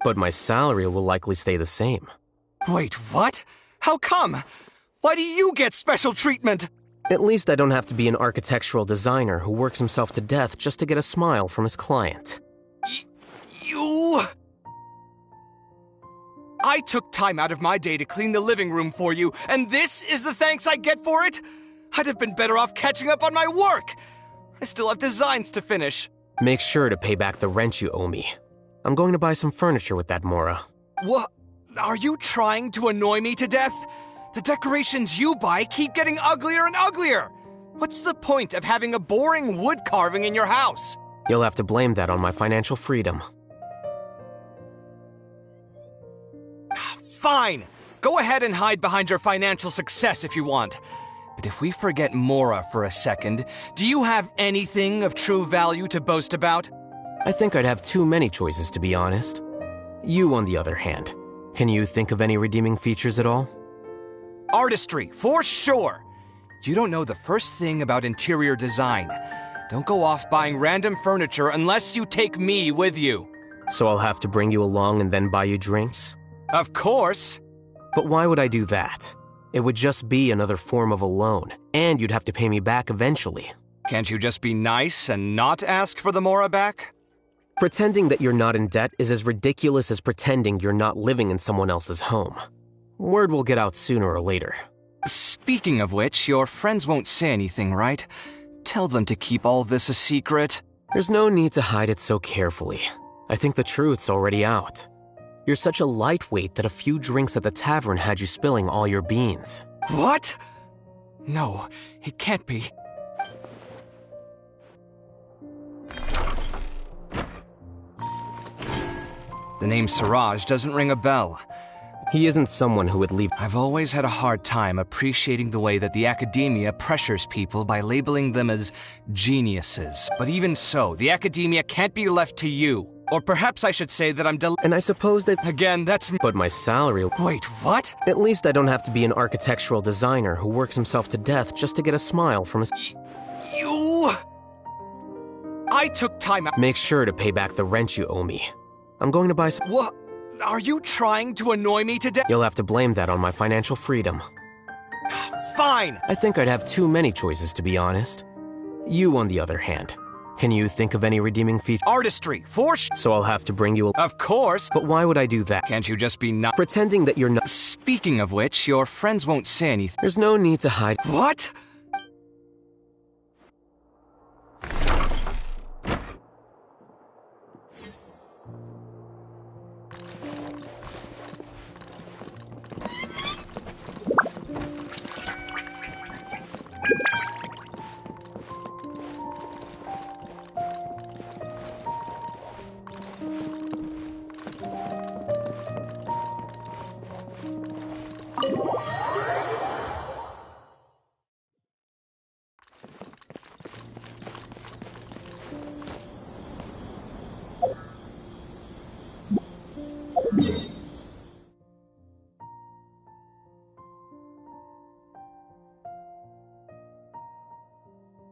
But my salary will likely stay the same. Wait, what? How come? Why do you get special treatment? At least I don't have to be an architectural designer who works himself to death just to get a smile from his client. You... I took time out of my day to clean the living room for you, and this is the thanks I get for it? I'd have been better off catching up on my work. I still have designs to finish. Make sure to pay back the rent you owe me. I'm going to buy some furniture with that Mora. What? Are you trying to annoy me to death? The decorations you buy keep getting uglier and uglier. What's the point of having a boring wood carving in your house? You'll have to blame that on my financial freedom. Fine. Go ahead and hide behind your financial success if you want. But if we forget Mora for a second, do you have anything of true value to boast about? I think I'd have too many choices, to be honest. You, on the other hand, can you think of any redeeming features at all? Artistry, for sure. You don't know the first thing about interior design. Don't go off buying random furniture unless you take me with you. So I'll have to bring you along and then buy you drinks? Of course. But why would I do that? It would just be another form of a loan, and you'd have to pay me back eventually. Can't you just be nice and not ask for the Mora back? Pretending that you're not in debt is as ridiculous as pretending you're not living in someone else's home. Word will get out sooner or later. Speaking of which, your friends won't say anything, right? Tell them to keep all this a secret. There's no need to hide it so carefully. I think the truth's already out. You're such a lightweight that a few drinks at the tavern had you spilling all your beans. What? No, it can't be. The name Siraj doesn't ring a bell. He isn't someone who would leave. I've always had a hard time appreciating the way that the academia pressures people by labeling them as geniuses. But even so, the academia can't be left to you. Or perhaps I should say that I'm And I suppose that... Again, that's... But my salary... Wait, what? At least I don't have to be an architectural designer who works himself to death just to get a smile from his... You... I took time out... Make sure to pay back the rent you owe me. I'm going to buy some... What? Are you trying to annoy me to death? You'll have to blame that on my financial freedom. Fine! I think I'd have too many choices, to be honest. You, on the other hand, can you think of any redeeming features? Artistry, for sure. So I'll have to bring you... Of course. But why would I do that? Can't you just be not... Pretending that you're not... Speaking of which, your friends won't say anything. There's no need to hide... What?